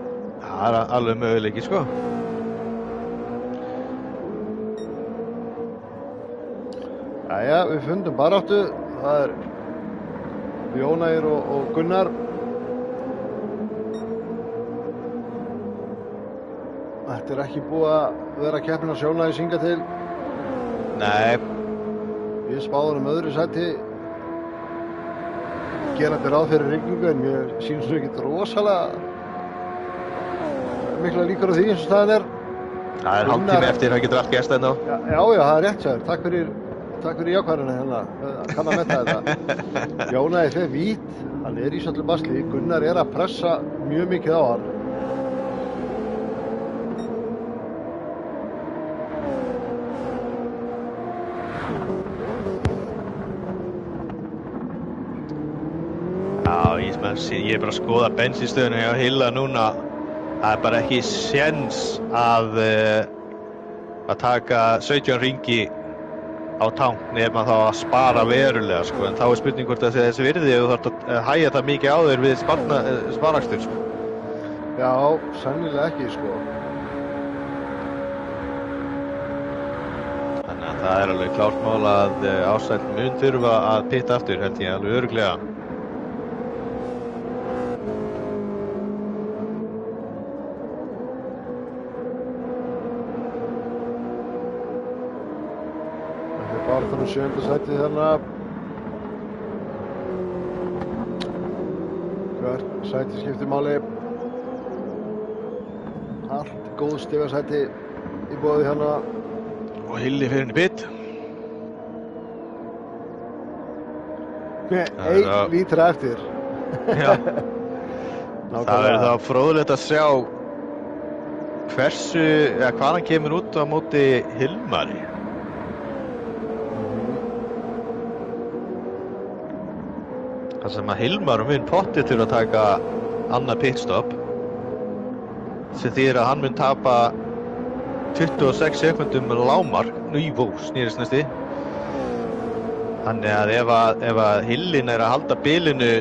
B: Það er alveg möguleiki, sko.
A: Jæja, við fundum baráttu. Það er Jónægir og Gunnar. Þetta er ekki búið að vera keppnin að Sjónægir synga til.
B: Nei.
A: Ég spáði öðru sæti. Gerandi ráð fyrir rigningu en mér sýnst nú ekkert rosalega mikla líkur á því eins og staðan er.
B: Það er hálftími eftir, það getur allt gerst ennþá.
A: Já, það er rétt sér. Takk fyrir jákvæðina hérna. Kann að metta þetta. Jónægir fer vít, hann er í svolítið basli. Gunnar er að pressa mjög mikið á hann.
B: Ég er bara að skoða bensínstöðuna hjá Hilla núna. Það er bara ekki séns að taka 17 hringi á tank nema þá að spara verulega, sko. En þá er spurning hvort það sé þessi virði ef þú þarft að hægja það mikið á þér við sparakstur, sko.
A: Já, sennilega ekki, sko.
B: Þannig að það er alveg klárt mál að Ársæll mun þurfa að pitta aftur, held ég alveg örugglega.
A: Barþór 7. sætið þarna. Hvert sæti skiptir máli. Allt góð stigasæti í boði hérna.
B: Og Hilli fer inn í pit.
A: Með 1 lítra eftir.
B: Já. Það er þá fróðlegt að sjá hvað hann kemur út á móti Hilmari. Það sem að Hilmar mun pottið til að taka annað pitstop sem þýðir að hann mun tapa 26 sekundum með lágmark. Snýrist næsti. Þannig að ef að Hillin er að halda bilinu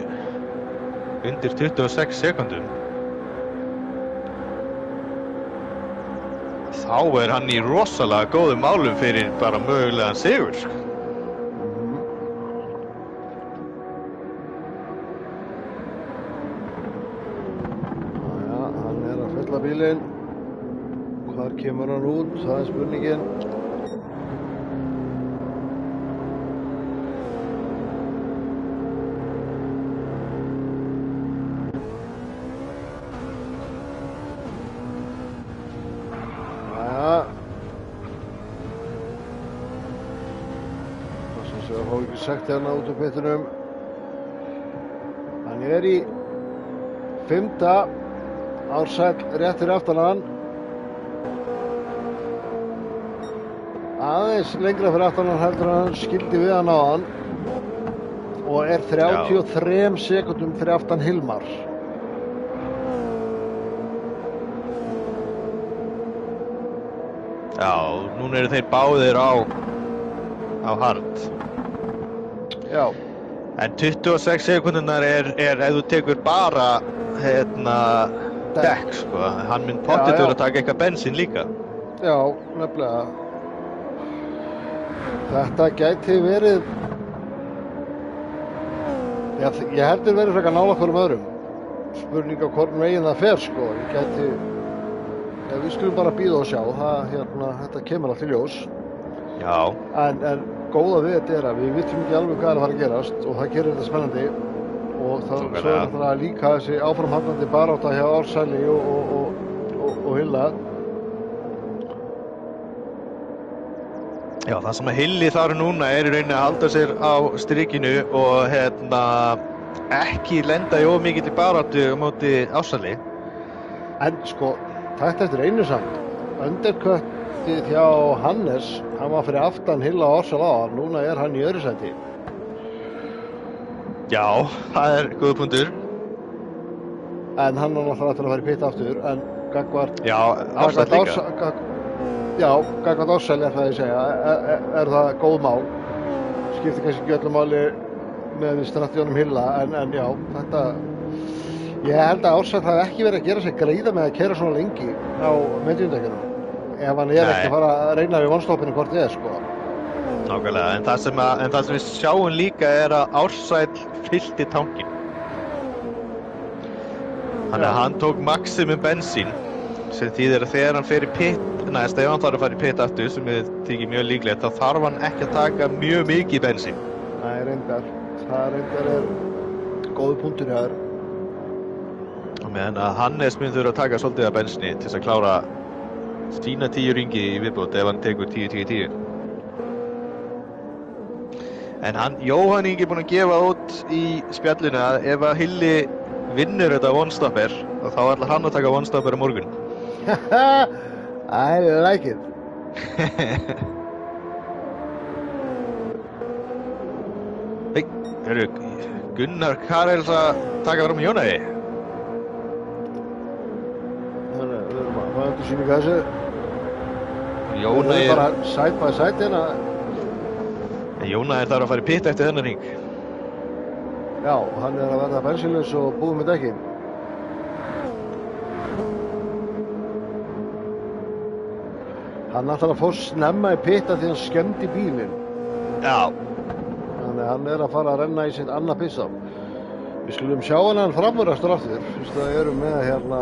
B: undir 26 sekundum þá er hann í rosalega góðum málum fyrir bara mögulegan sigur.
A: skoða bílinn. Hvar kemur hann út? Það spurningin. Sagt hérna út úr pittunum. Hann í 5. Ársæll rétt fyrir aftan hann. Aðeins lengra fyrir aftan hann heldur hann skildi við hann á hann og 33 sekúndum fyrir aftan Hilmar.
B: Já, núna eru þeir báðir á hard.
A: Já.
B: En 26 sekundunar er ef þú tekur bara dekk sko. Hann mun pottið að taka eitthvað bensín líka.
A: Já, nefnilega. Þetta gæti verið ég heldur verið frekar nálægt hverjum öðrum. Spurning á hvorn veginn það fer sko. Við skulum bara bíða og sjá. Þetta kemur allt í ljós.
B: Já.
A: En góða við þetta að við vitum ekki alveg hvað að fara að gerast og það gerir þetta spennandi og svo er náttúrulega líka þessi áframhaldandi barátta hjá Ársæli og Hilla.
B: Já, það sem að Hilli þar núna er í rauninni að halda sér á strikinu og ekki lenda í of mikill baráttu á móti Ársæli.
A: En sko, þetta eftir einu samt, undercut hjá Hannes, hann var fyrir aftan Hilla og Ársæl á hann, núna er hann í öðru sæti.
B: Já, það er góð punktur.
A: En hann var náttúrulega til að fara í pitt aftur, en gagnvart
B: Ársæl líka.
A: Gagnvart Ársæl er það ég segja, er það góð mál. Skiptir kannski ekki öllu máli með strategíunum Hilla, en já, þetta ég held að Ársæl hafi ekki verið að gera sig greiða með að keyra svona lengi á mediumdekkjunum. Ef hann er ekki að fara að reyna við vonstoppinu hvort þið sko.
B: Nákvæmlega, en það sem við sjáum líka er að Ársæll fyllti tankinn. Þannig að hann tók maximum bensín sem þýðir að þegar hann fer í pitt næst, ef hann þarf að fara í pitt aftur sem við þykir mjög líklegt, þá þarf hann ekki að taka mjög mikið bensín.
A: Nei, reyndar. Það reyndar er góður punktur hjá þér.
B: Og meðan að Hannes mun þurfa að taka svolítið af bensíni til þess að klára sína 10 ringi í viðbót ef hann tekur 10-10-10. En Jóhann Ingi er búinn að gefa út í spjallinu að ef að Hilli vinnur þetta one-stopper þá ætlar hann að taka one-stopper á morgun.
A: I like it.
B: Hei, Gunnar Karels að taka fram Jónæði.
A: Hvað er sýningu þessu?
B: Jónæði
A: er bara side by side hérna.
B: Jónæði þarf að fara í pitt eftir þennan hring.
A: Já, hann er að verða bensínlaus og búið með dekkin. Hann ætlar að fór snemma í pitt af því hann skemmdi bílinn.
B: Já.
A: Þannig að hann er að fara að renna í sitt annað pissa. Við skulum sjá hann framúrastur aftur. Það eru með hérna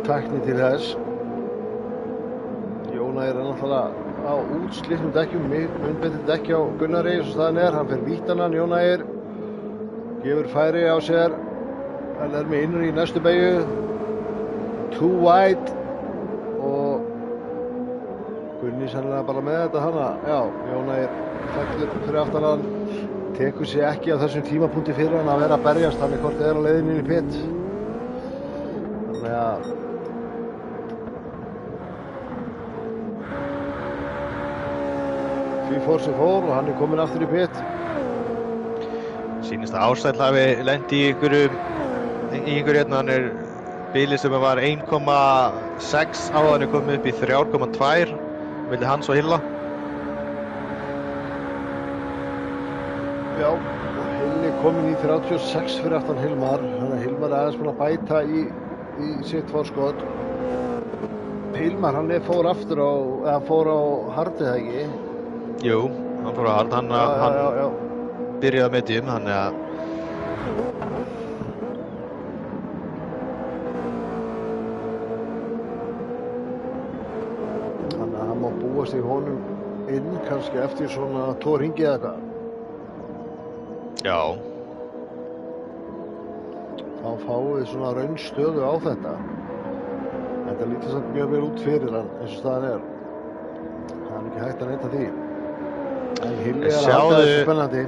A: tækni til þess. Jónæði er náttúrulega á útslitnum dekkjum, mun betri dekki á Gunnari eins og staðan er. Hann fer vítanan, Jónæði gefur færi á sér. Hann er með innur í næstu beygju. Too wide og Gunni sannlega bara með þetta hana. Já, Jónæði fellur fyrir aftan hann. Tekur sig ekki á þessum tímapunkti fyrir hann að vera að berjast. Hann er hvort eða á leiðinni inn í pitt. Þannig að því fór sem fór og hann er kominn aftur í pitt.
B: Sýnist að Ársæll hafi lent í einhverju hérna, hann er bíli sem var 1,6 á hann er komið upp í 3,2 milli hans og Hilla.
A: Já, og Hilli kominn í 36 fyrir aftan Hilmar, þannig að Hilmar er aðeins búinn að bæta í sitt fórskot. Hilmar hann fór aftur á, eða fór á hardið ekki?
B: Jú, hann fór á hard, hann byrjaði með medium, þannig að
A: búast í honum inn kannski eftir svona 2 hringi eða eitthvað.
B: Já.
A: Þá fáum við svona raunstöðu á þetta. Þetta lítur samt mjög vel út fyrir hann eins og staðan er. Það er ekki hægt að neita því. En Hilli að halda þessu spennandi.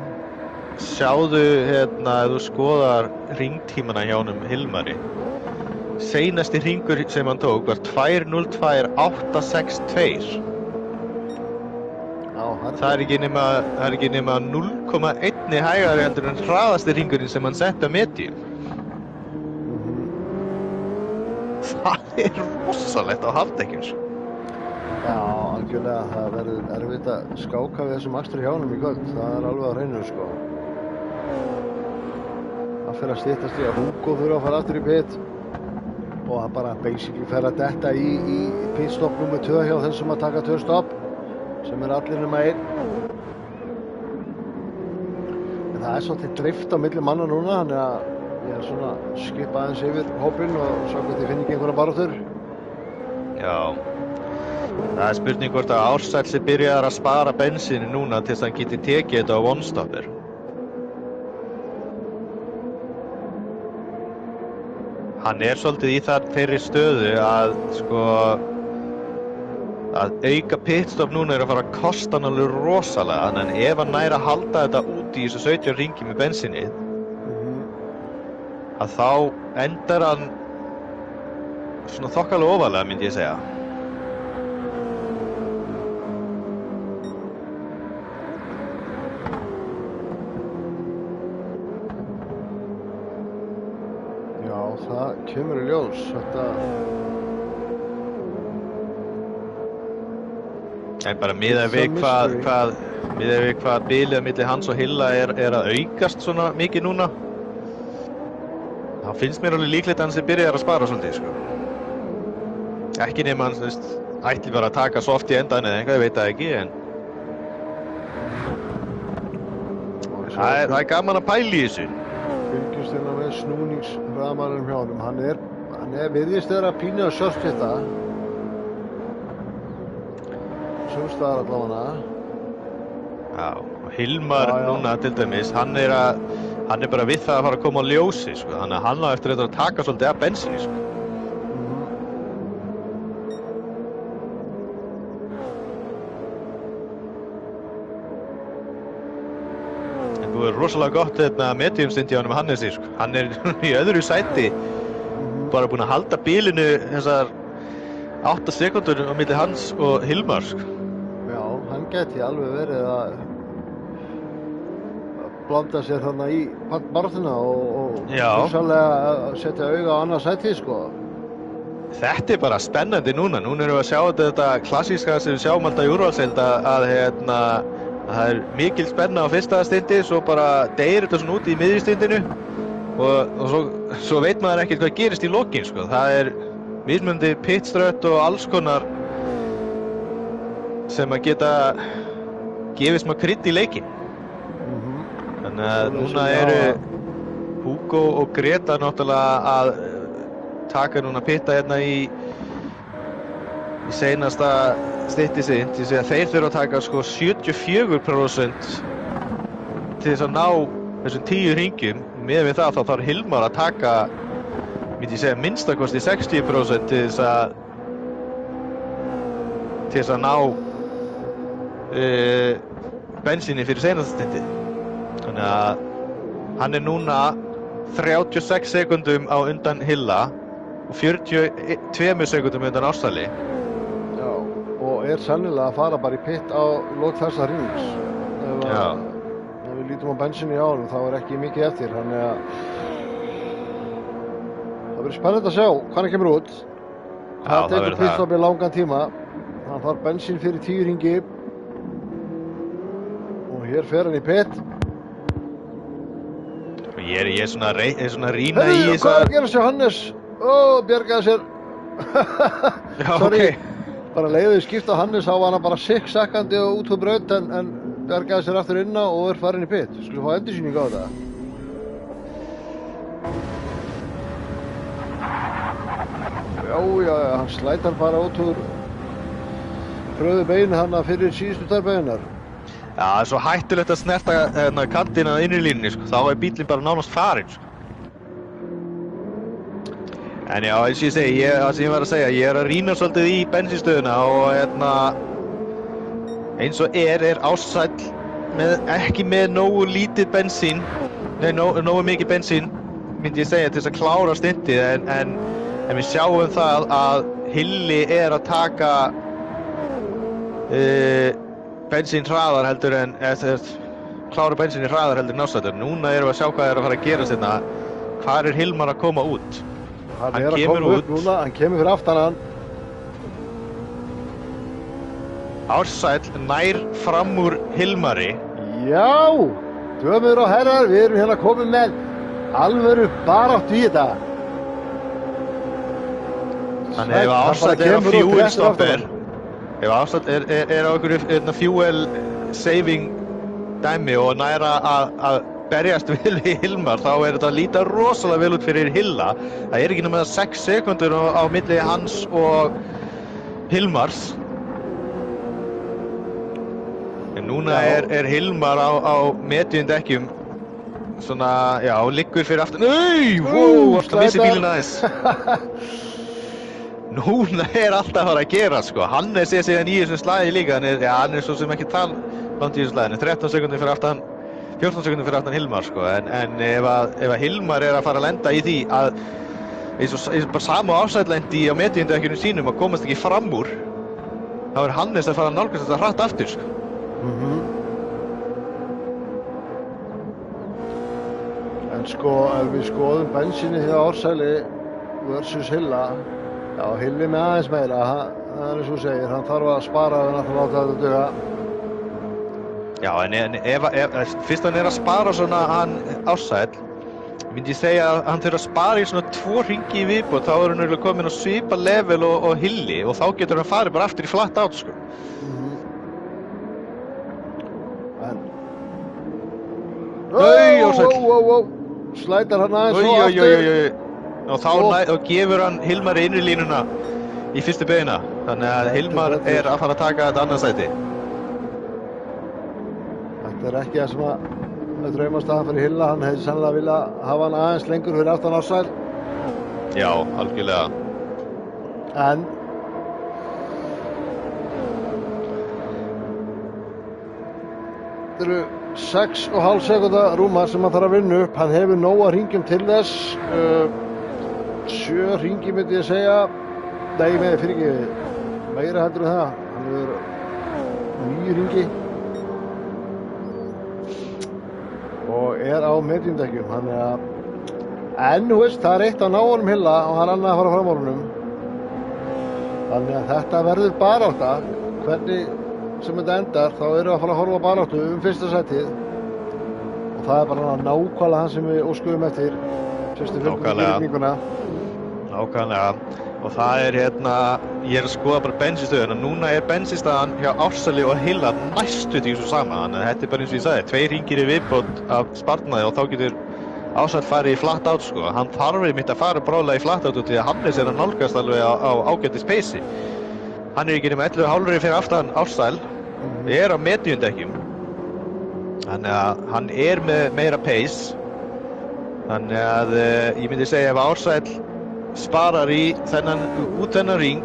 B: Sjáðu hérna, ef þú skoðar hringtímana hjá honum Hilmari. Seinasti hringur sem hann tók var 2:02.862.
A: Já,
B: það er ekki nema 0,1 hægari heldur en hraðasti hringurinn sem hann setti á medium. Það er rosalegt á hafdekkjum.
A: Já, algjörlega. Það verður erfitt að skáka við þessum akstri hjá honum í kvöld. Það er alveg á hreinu, sko. Það fer að styttast í að Hugo þurfa að fara aftur í pit og það bara basically fer að detta í pitstopp nummer 2 hjá þeim sem að taka 2 stopp sem er allir nema 1. En það er svolítið drift á milli manna núna, þannig að ég er svona skipa aðeins yfir hópinn og sjá hvort ég finn ekki einhverja baráttur.
B: Já. Það er spurning hvort að Ársæll sé byrjaðar að spara bensíni núna til þess að hann geti tekið þetta á one-stopper. Hann er svolítið í þeirri stöðu að að auka pitstop núna er að fara að kosta hann alveg rosalega, en ef hann nær að halda þetta út í þessu 17 hringi með bensínið, að þá endar hann svona þokkalega ofalega, myndi ég segja.
A: Já, það kemur í ljós. Þetta...
B: En bara miðað við hvað bilið milli hans og Hilla er að aukast svona mikið núna, þá finnst mér alveg líklegt að hann sé byrjaðar að spara svolítið, sko. Ekki nema hann, ætli bara að taka soft í endan eða eitthvað, ég veit það ekki, en það er gaman að pæla í þessu.
A: Fylgjumst hérna með snúningsraðmælum hjá honum. Hann er virðist þeirra að pínu að sjálfstetta. Sumstaðar allavega.
B: Já, og Hilmar núna til dæmis, hann er bara við það að fara að koma á ljósi, sko. Þannig að hann á eftir þetta að taka svolítið af bensíni, sko. En þú er rosalega gott mediumstint hjá honum Hannesi, sko. Hann er í öðru sæti, bara búinn að halda bilinu þessar 8 sekúndur á milli hans og Hilmar, sko.
A: Já, hann geti alveg verið að blanda sér þarna í barðina og hugsanlega að setja auga á annað sæti, sko.
B: Þetta er bara spennandi núna. Núna erum við að sjá þetta klassíska sem við sjáum alltaf í úrvalsdeild að það er mikil spenna á fyrsta stindi, svo bara deyr þetta svona út í miðjustindinu og svo veit maður ekkert hvað gerist í lokin, sko. Það er mismunandi pitstrött og alls konar sem að geta gefið smá krydd í leikinn. Þannig að núna eru Hugo og Greta náttúrulega að taka núna pitta hérna í seinasta stytti sitt. Þeir þurfa að taka sko 74% til þess að ná þessum 10 hringjum. Með við það þá þarf Hilmar að taka, myndi ég segja, minnstakosti 60% til þess að ná bensíni fyrir seinasta styttið. Þannig að hann er núna 36 sekundum á undan Hilla og 42 sekundum undan Ársæli.
A: Já, og er sennilega að fara bara í pitt á lok þessa hrings. Ef við lítum á bensinni á honum þá er ekki mikið eftir, þannig að það verður spennandi að sjá hvað hann kemur út. Það tekur pitstopp í langan tíma. Hann þarf bensín fyrir 10 hringi og hér fer hann í pitt.
B: Ég er svona að rýna í þess að...
A: Hvað er að gera sér Hannes? Bjargaði sér.
B: Já,
A: sorry.
B: ok.
A: Bara leiðið skipta Hannes, þá var hann bara sikksakkandi og út fyrir braut en bjargaði sér aftur inná og er farin í pitt. Skulum fá endursýningu á þetta. Já, hann slætar bara út úr pröðu bein hann fyrir síðustu tvær beinar.
B: Já, það er svo hættulegt að snerta kantina inn í línunni, sko. Þá er bílinn bara nánast farinn, sko. En já, eins og ég segi, það sem ég var að segja, ég að rýna svolítið í bensínstöðuna og eins og er Ársæll ekki með nógu lítið bensín, nógu mikið bensín, myndi ég segja, til þess að klára stintið, en við sjáum það að Hilli er að taka bensín hraðar heldur en klára bensín hraðar heldur en Ársæll. Núna erum við að sjá hvað er að fara að gerast hérna. Hvar er Hilmar að koma út?
A: Hann er að koma út núna, hann kemur fyrir aftan hann.
B: Ársæll nær fram úr Hilmari.
A: Já, dömur og herrar, við erum hérna komin með alvöru baráttu í þetta.
B: Þannig ef Ársæll er á fuel stopper, ef Ársæll er á einhverju fuel saving dæmi og næra að berjast við Hilmar, þá er þetta að líta rosalega vel út fyrir Hilla. Það er ekki nema 6 sekundur á milli hans og Hilmars. En núna er Hilmar á medium dekkjum, svona, já, liggur fyrir aftan. Varst að missi bílinn aðeins. Núna er alltaf að fara að gera, sko. Hannes er síðan í þessum slagi líka, hann er svo sem ekki langt í þessum slagi, 13 sekundir fyrir aftan, 14 sekundir fyrir aftan Hilmar, sko. En ef Hilmar er að fara að lenda í því að, eins og bara sama Ársæll lendi á mediumdekkjunum sínum að komast ekki fram úr, þá er Hannes að fara að nálgast þetta hratt aftur, sko.
A: En sko, ef við skoðum bensíni hjá Ársæli versus Hilla, já, Hilli með aðeins meira, það er eins og þú segir, hann þarf að spara en að láta þetta duga.
B: Já, en ef fyrst hann er að spara svona hann Ársæll, myndi ég segja að hann þurfa að spara í svona 2 hringi í viðbót, þá er hann örugglega komin á svipa level og Hilli og þá getur hann farið bara aftur í flatt át, sko.
A: Ársæll! Slætar hann aðeins og aftur.
B: Og þá gefur hann Hilmari innri línuna í fyrstu beina. Þannig að Hilmar er að fara að taka þetta annað sæti.
A: Þetta er ekki það sem að draumast að fyrir Hilla. Hann hefði sannlega viljað hafa hann aðeins lengur fyrir aftan Ársæll.
B: Já, algjörlega.
A: En þetta eru 6,5 sekúnda rúmar sem hann þarf að vinna upp. Hann hefur nóga hringjum til þess. 7 hringi myndi ég segja. Nei, fyrir ekki meira heldur en það. Hann hefur 9 hringi og er á mediumdekkjum. Þannig að, en þú veist, það er eitt að ná honum Hilla og það er annað að fara fram á honum. Þannig að þetta verður barátta. Hvernig sem þetta endar, þá erum við að fara að horfa baráttu fyrsta sætið og það er bara nákvæmlega hann sem við óskuðum eftir fyrstu fyrirninguna.
B: Nákvæmlega. Og það er ég er að skoða bara bensínstöðuna. Núna er bensínstaðan hjá Ársæli og Hilla næstu því svo sama. Þannig að þetta er bara eins og ég sagði, 2 hringir í viðbót af sparnaði og þá getur Ársæll farið í flatt át, sko. Hann þarf einmitt að fara bráðlega í flatt át því að Hannes er að nálgast alveg á ágætis peysi. Hann er ekki nema 11,5 fyrir aftan Ársæll, er á mediumdekkjum. Þannig að hann er með meira pace. Þannig að ég myndi segja ef Ársæll sparar út þennan ring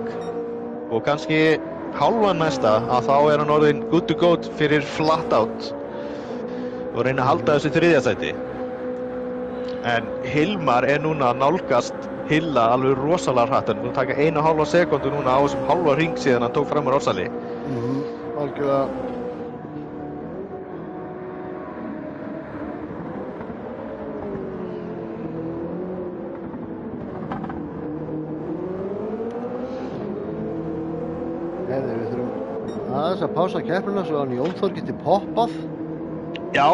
B: og kannski hálfan næsta, að þá er hann orðinn good to go fyrir flat out og reyna að halda þessu 3. sæti. En Hilmar er núna að nálgast Hilla alveg rosalega hratt. Hann er búinn að taka 1,5 sekúndu núna á þessum hálfa hring síðan hann tók fram úr Ársæli.
A: Algjörlega. Við þurfum aðeins að pása keppnina svo að Jón Þór geti poppað.
B: Já,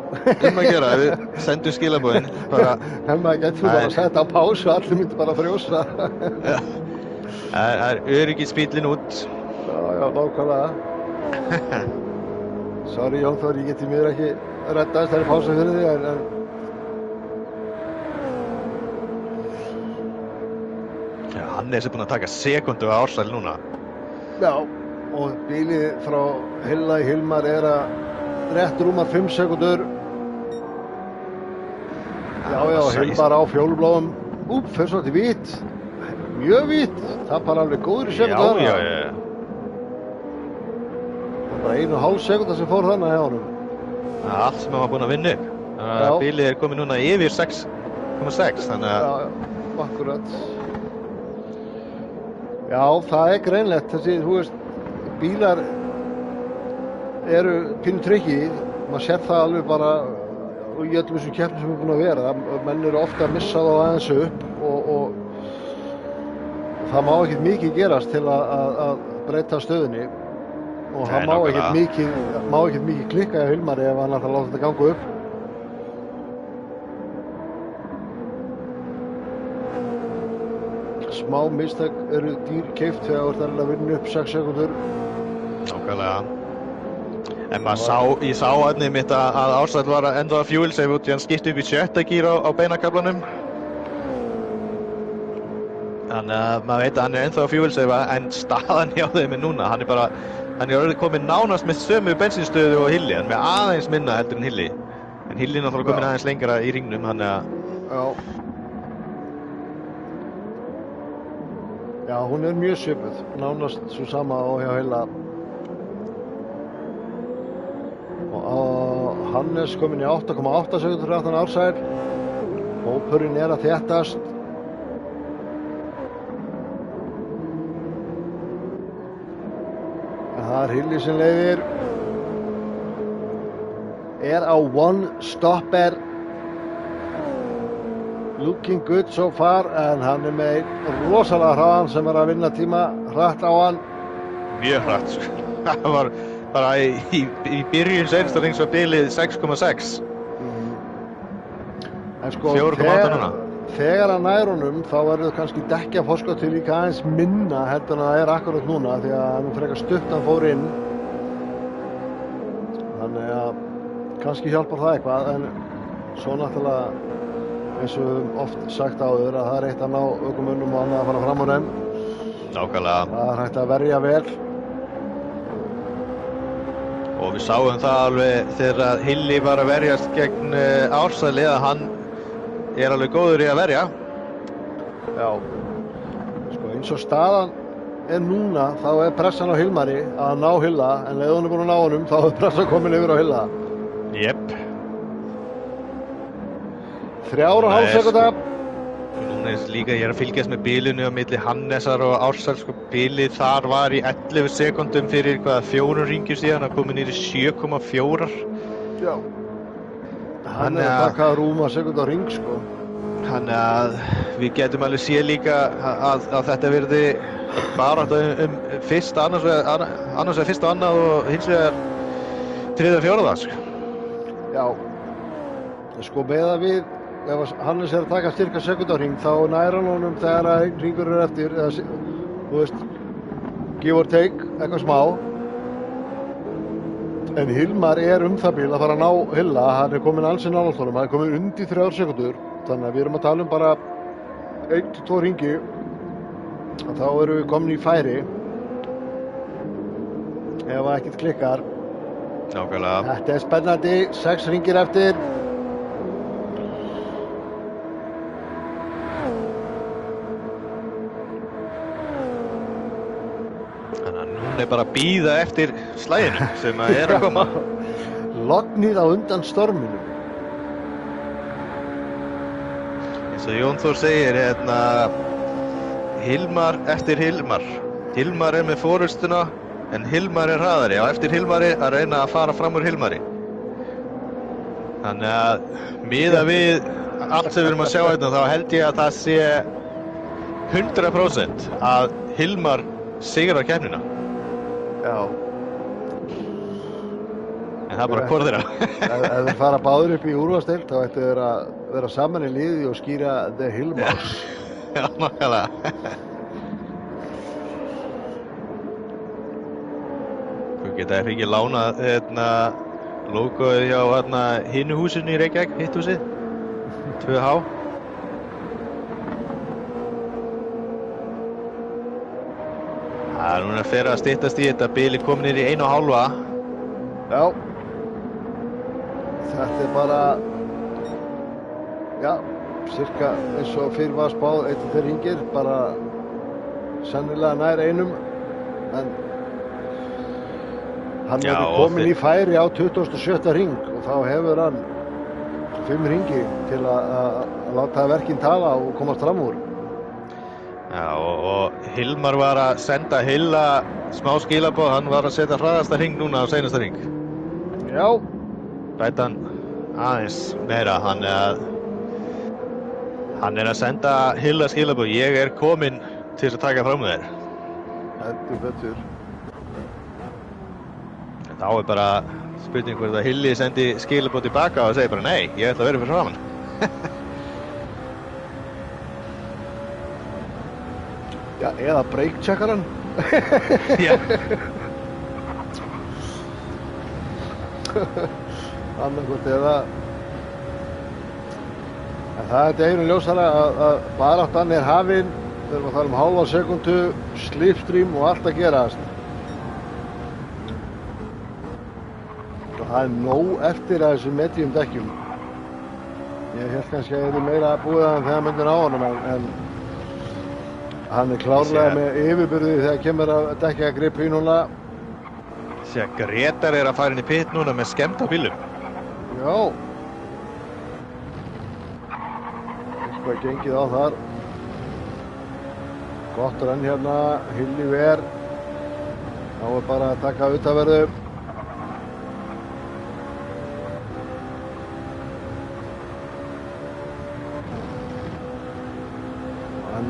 B: að gera, við sendum skilaboðin.
A: Maður getur bara að setja á pásu, allir myndi bara að frjósa.
B: Það er öryggisbíllinn út.
A: Já, nákvæmlega. Sorry Jón Þór, ég geti mér ekki reddast, það er pása fyrir því, en
B: Hannes er búinn að taka sekundu á Ársæl núna.
A: Já, og bílið frá Hilla í Hilmar að rétt rúmar 5 sekúndur. Já, Hilmar á fjólubláum. Fyrir svolítið vítt. Mjög vítt. Það bara alveg góður í sekúndur.
B: Já.
A: Bara 1,5 sekúnda sem fór þannig hjá honum.
B: Það er allt sem hann var búinn að vinna upp. Þannig að bílið er komið núna yfir 6,6, þannig að...
A: Já, akkurat. Já, það er greinlegt. Þessi, þú veist, bílar eru pínu tricky. Maður sér það alveg bara í öllum þessum keppnum sem er búin að vera. Menn eru ofta að missa þá aðeins upp og það má ekkert mikið gerast til að breyta stöðunni. Og það má ekkert mikið klikka í Hilmari ef hann ætlar að láta þetta ganga upp. Smá mistak eru dýr keypt þegar þú ert að vinna upp 6 sekúndur.
B: Nákvæmlega. En ég sá einnig mitt að Ársæll var að enda að fuel save út í hann skipti upp í 7. gír á beinakaflanum. Þannig að maður veit að hann er ennþá að fuel save en staðan hjá þeim er núna. Hann er orðið komið nánast með sömu bensínstöðu og Hilli, en með aðeins minna heldur en Hilli. En Hilli er náttúrulega komin aðeins lengra í hringnum, þannig að...
A: Já, hún er mjög svipuð, nánast svo sama á hjá Hilla. Og Hannes kominn í 8,8 sekúndur aftan Ársæll. Hópurinn er að þéttast. Það er Hilli sem leiðir. Er á one stopper. Looking good so far, en hann er með rosalega hraðan sem er að vinna tíma hratt á hann.
B: Mjög hratt, sko. Það var bara í byrjun seinasta rings var bilið 6,6.
A: En sko,
B: 4,8 núna.
A: Þegar hann nær honum, þá verður kannski dekkjaforskot til líka aðeins minna heldur en það er akkurat núna, því að hann frekar stutt hann fór inn. Þannig að kannski hjálpar það eitthvað, en svo náttúrulega eins og við höfum oft sagt áður að það er eitt að ná ökumönnum og annað að fara fram á þeim.
B: Nákvæmlega.
A: Það er hægt að verja vel.
B: Og við sáum það alveg þegar Hilli var að verjast gegn Ársæli að hann er alveg góður í að verja.
A: Já. Sko eins og staðan er núna, þá er pressan á Hilmari að ná Hilla, en ef hún er búin að ná honum, þá er pressan komin yfir á Hilla.
B: Jepp.
A: 3,5 sekúnda.
B: Núna er líka, ég er að fylgjast með bilinu á milli Hannesar og Ársæls, sko, bilið þar var í 11 sekúndum fyrir 4 ringjur síðan, að komið niður í 7,4.
A: Já. Hann er að taka rúma sekúnda á ring, sko.
B: Þannig að við getum alveg séð líka að þetta verði barátta fyrst, annars vegar fyrst og annað og hins vegar 3. og 4. sko.
A: Já. Sko með að við ef Hannes er að taka styrka sekúndarhring þá nær hann honum þegar að hringur er eftir eða, þú veist, give or take, eitthvað smá. En Hilmar er það bil að fara að ná Hilla, hann er komin alls í nálægt honum, hann er komin undir 3 sekúndur, þannig að við erum að tala bara 1-2 hringi og þá erum við komin í færi ef það ekkert klikkar.
B: Nákvæmlega.
A: Þetta er spennandi, 6 hringir eftir.
B: Er bara að bíða eftir slaginu sem er að koma.
A: Lognið á undan storminu.
B: Eins og Jón Þór segir, Hilmar eftir Hilmar. Hilmar er með forystuna, en Hilmar er hraðari og eftir Hilmari að reyna að fara fram úr Hilmari. Þannig að miða við allt sem við erum að sjá hérna, þá held ég að það sé 100% að Hilmar sigrar keppnina.
A: Já.
B: En það er bara hvor þeirra.
A: Ef þeir fara báður upp í úrvalsdeild, þá ættu þeir að vera saman í liði og skýra The Hilmars.
B: Já, nákvæmlega. Hvað geta þeir ekki lánað logoið hjá hinu húsinu í Reykjavík, hitt húsið? 2H. Núna fer að styttast í þetta, bili komin í 1,5.
A: Já. Þetta bara, já, cirka eins og fyrir var spáð 1-2 hringir, bara sennilega nær einum, en hann
B: Já,
A: var komin í færi á 27. hring og þá hefur hann 5 hringi til að láta verkin tala og komast fram úr.
B: Já, og Hilmar var að senda Hilla smá skilaboð, hann var að setja hraðasta hring núna á seinasta hring.
A: Já.
B: Rætt hann aðeins meira, hann er að senda Hilla skilaboð, ég er kominn til að taka fram með þér.
A: Heldur betur.
B: Þá er bara spurning hvort að Hilli sendi skilaboð tilbaka og segir bara nei, ég ætla að vera fyrir framan.
A: Já, eða break-checkar hann.
B: Já.
A: Annarkvort eða. En það er einu ljósara að baráttan er hafin. Við erum að tala um hálfa sekundu, slipstream og allt að gerast. Og það er nóg eftir að þessum medium dekkjum. Ég held kannski að það er meira búið að hann þegar myndin á honum, en hann er klárlega með yfirbyrði þegar kemur að dekka grip í núna.
B: Sér að Gretar er að fara inn í pit núna með skemmta bílum.
A: Já. Eitthvað gengið á þar. Gott renn hérna, Hilli ver. Þá er bara að taka utanverðu.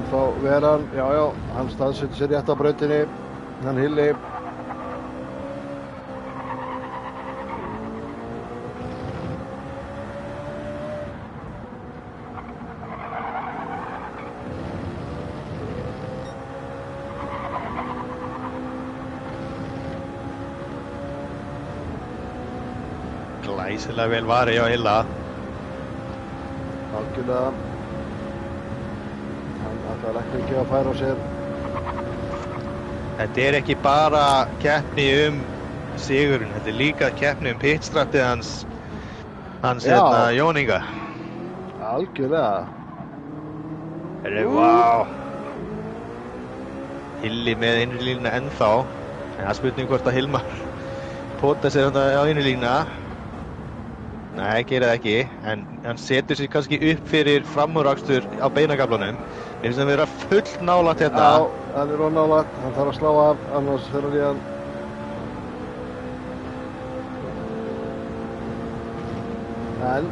A: Þá ver hann, já, hann staðsetur sér rétt á brautinni, hann Hilli.
B: Glæsilega vel varið hjá Hilla.
A: Algjörlega. Það er ekki að færa á sér.
B: Þetta er ekki bara keppni sigurinn, þetta er líka keppni pitstrappið hans Jón Inga.
A: Algjörlega.
B: Vá. Hilli með innri línuna ennþá. En það er spurning hvort að Hilmar pota sér á innri línuna. Nei, gerir það ekki, en hann setur sér kannski upp fyrir framúrakstur á beinagaflanum. Mér finnst að vera full nálægt hérna.
A: Já, hann er nálægt, hann þarf að slá af, annars fyrir líðan. En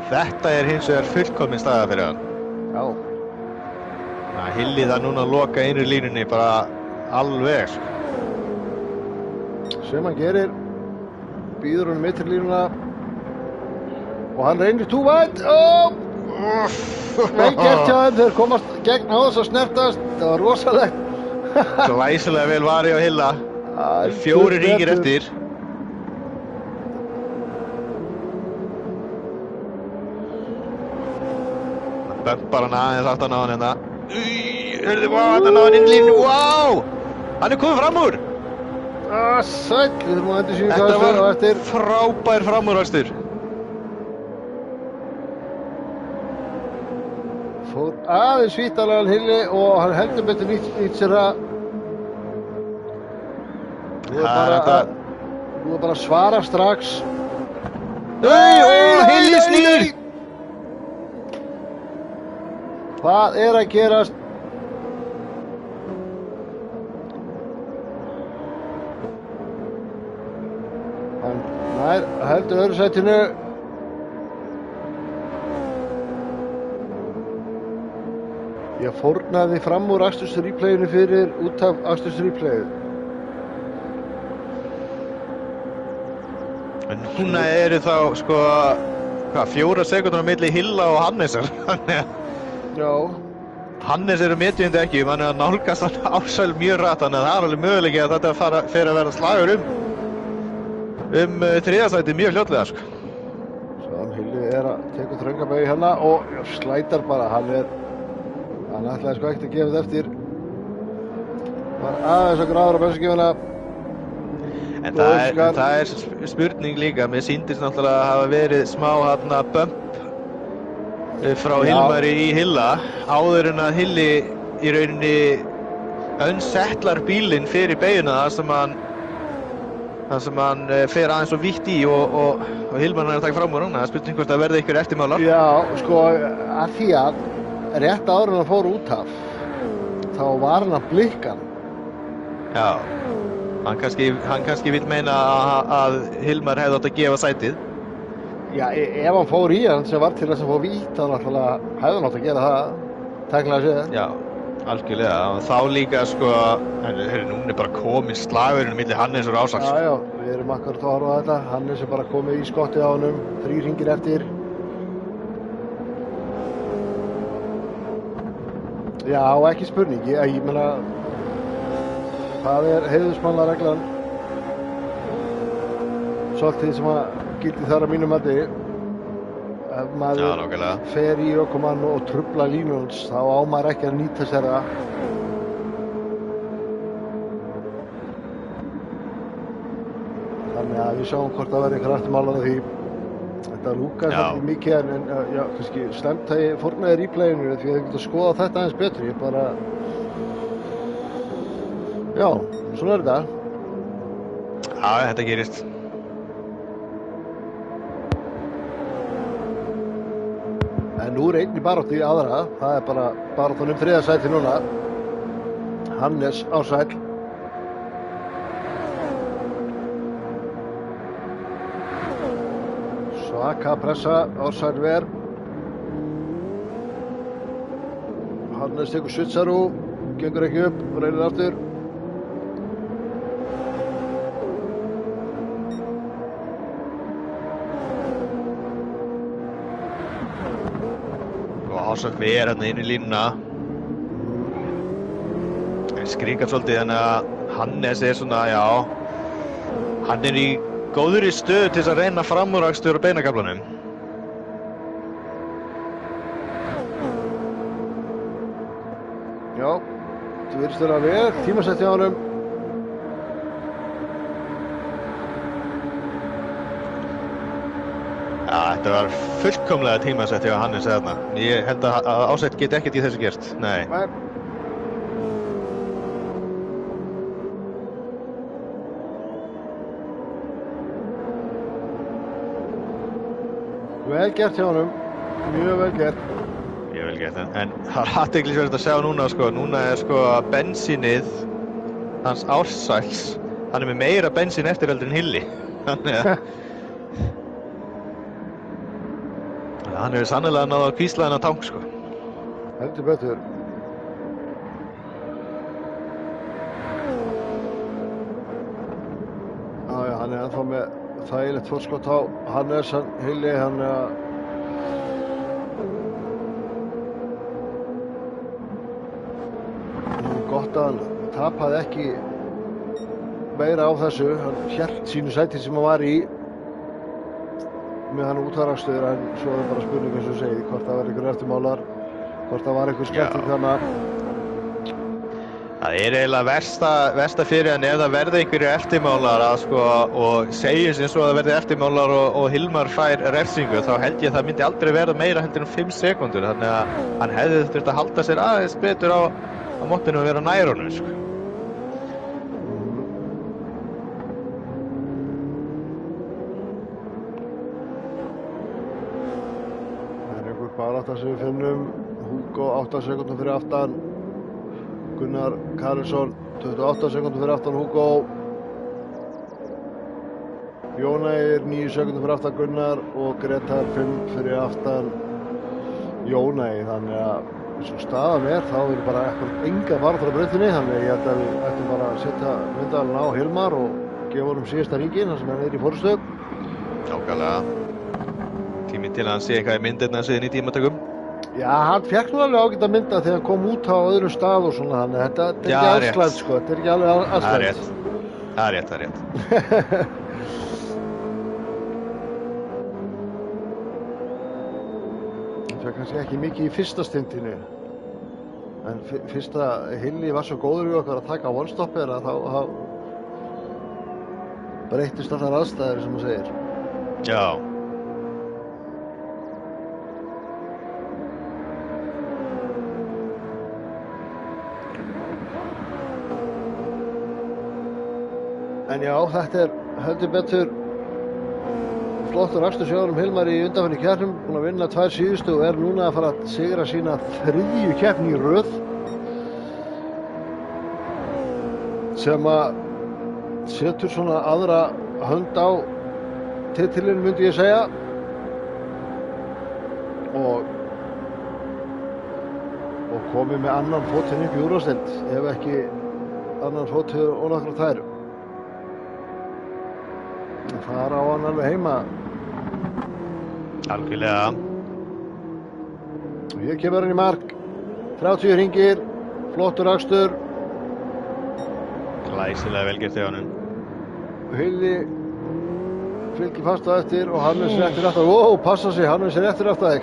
B: þetta er hins vegar fullkomin staða fyrir hann.
A: Já.
B: Hilli það núna að loka innri línunni bara alveg.
A: Sem hann gerir, býður hann mitri línuna. Og hann reynir too wide. Vel gert hjá þeim, þeir komast gegn á þess að snertast. Það var rosalegt.
B: Glæsilega vel varið á Hilla. 4 hringir eftir. Hann bömpar hann aðeins aftan á hann hérna. Hörðu, hann á hann inn í línu, wow! Hann er komið fram úr.
A: Sæll, við erum að endur síðan
B: þetta var frábær framúrakstur.
A: Fór aðeins vítalega Hilli og hann heldur betur nýtt sér að Nú er bara að svara strax.
B: Hilli snýr!
A: Hvað er að gerast? Hann nær heldur öðru sætinu. Ég fórnaði fram úr akstursreplayinu fyrir út af akstursreplayið.
B: En núna eru þá, sko, 4 sekúndur á milli Hilla og Hannesar.
A: Já.
B: Hannes eru mediundi ekki, hann er að nálgast hann ásæl mjög rætt, þannig að það er alveg möguleiki að þetta fer að vera slagur þriðasæti mjög fljótlega, sko.
A: Svo Hilli er að teka þröngabægi hérna og slætar bara, hann er Hann ætlaði sko ekkert að gefa þetta eftir. Var aðeins að gráður á bensíngjöfuna.
B: En það er spurning líka, mér sýndist náttúrulega að hafa verið smá hérna bump frá Hilmari í Hilla áður en að Hilli í rauninni unsettlar bílinn fyrir beyguna þar sem hann fer aðeins svo vítt í og Hilmar er að taka fram úr hann. Það er spurning hvort það verði einhver eftirmálar.
A: Já, sko, að því að rétt áður en hann fór út af þá var hann að blikka hann.
B: Já. Hann kannski vill meina að Hilmar hefði átt að gefa sætið.
A: Já, ef hann fór í hann sem var til þess að fá vítt, þá náttúrulega hefði hann átt að gera það, tæknilega séð.
B: Já, algjörlega. Og þá líka, sko, núna er bara komið slagurinn milli Hannes og Ásaks.
A: Já, við erum akkurat að horfa á þetta. Hannes er bara komið í skottið á honum, 3 hringir eftir. Já, ekki spurning. Ég meina, það er heiðursmannareglan svolítið sem að gildi þar að mínu mati. Ef maður fer í ökumann og trufla línunns, þá á maður ekki að nýta sér það. Þannig að við sjáum hvort það verði einhver eftirmálar af því. Þetta lúkar svolítið mikið en já, kannski slemmt að ég fórnaði replayinu því að ég get að skoða þetta aðeins betur. Ég bara já, svona er þetta.
B: Já, þetta gerist.
A: En nú er einn í baráttu í aðra. Það er bara baráttan 3. sæti núna. Hannes Ársæll. Svaka pressa, Ársæll ver. Hannes tekur Svitsaru, gengur ekki upp, reynir aftur.
B: Ársæll ver hérna inn í línuna. Skrikar svolítið þannig að Hannes er svona, já, hann er í góðri stöðu til þess að reyna framúrakstur á beinagaflanum.
A: Já, þú virðist vera vel, tímasett hjá honum.
B: Já, þetta var fullkomlega tímasett hjá Hannes þarna. Ég held að Ársæll geti ekkert í þessu gert, nei.
A: Vel gert hjá honum, mjög vel gert.
B: Mjög vel gert, en það er athyglisvert að sjá núna, sko. Núna er sko bensínið hans Ársæls, hann er með meira bensín eftir heldur en Hilli. Þannig að hann hefur sannlega náð að kvísla þennan tank, sko.
A: Heldur betur. Já, hann er ennþá með þægilegt fórskot á Hannes, Hilli, hann gott að hann tapaði ekki meira á þessu. Hann hélt sínu sæti sem hann var í með hann útarakstur, en svo er bara spurning eins og segið, hvort það var einhver eftirmálar, hvort það var einhver skemmtinn þannig.
B: Það er eiginlega versta fyrir hann ef það verði einhverju eftirmálar og segjum sem svo að það verði eftirmálar og Hilmar fær refsingu, þá held ég að það myndi aldrei verða meira heldur en 5 sekúndur, þannig að hann hefði þurft að halda sér aðeins betur á mottinu og vera nær honum, sko.
A: Barátta sem við finnum, Hugo 8 sekúndum fyrir aftan, Gunnar Karlsson 28 sekúndum fyrir aftan Hugo, Jónægir 9 sekúndum fyrir aftan Gunnar og Gretar 5 fyrir aftan Jónægir. Þannig að eins og staðan er, þá er bara enga barátta á brautinni, þannig að ég held að við ættum bara að setja myndalinn á Hilmar og gefa honum síðasta hringinn þar sem hann er í forystu.
B: Nákvæmlega. Tími til að hann sé eitthvað í myndirna síðan í tímatökum.
A: Já, hann fekk nú alveg ágætt að mynda þegar hann kom út á öðrum stað og svona, þannig að þetta er ekki allslæmt, sko. Þetta er ekki alveg allslæmt.
B: Það er rétt.
A: Það fekk kannski ekki mikið í fyrsta stundinu. En fyrst að Hilli var svo góður við okkur að taka one-stopper að þá breyttist allar aðstæður sem hún segir.
B: Já.
A: En já, þetta heldur betur flottur akstur hjá honum Hilmar í undanfarni keppnum, búinn að vinna 2 síðustu og núna að fara að sigra sína 3. keppni í röð sem að setur svona aðra hönd á titilinn, myndi ég segja, og komið með annan fótinn upp í úrvalsdeild, ef ekki annan fótinn og nokkra tæru. Það á hann alveg heima.
B: Algjörlega.
A: Og hér kemur hann í mark. 30 hringir, flottur akstur.
B: Glæsilega vel gert hjá honum.
A: Hilli fylgir fast á eftir og Hannes réttir aftur. Passa sig, Hannes réttir aftur þig.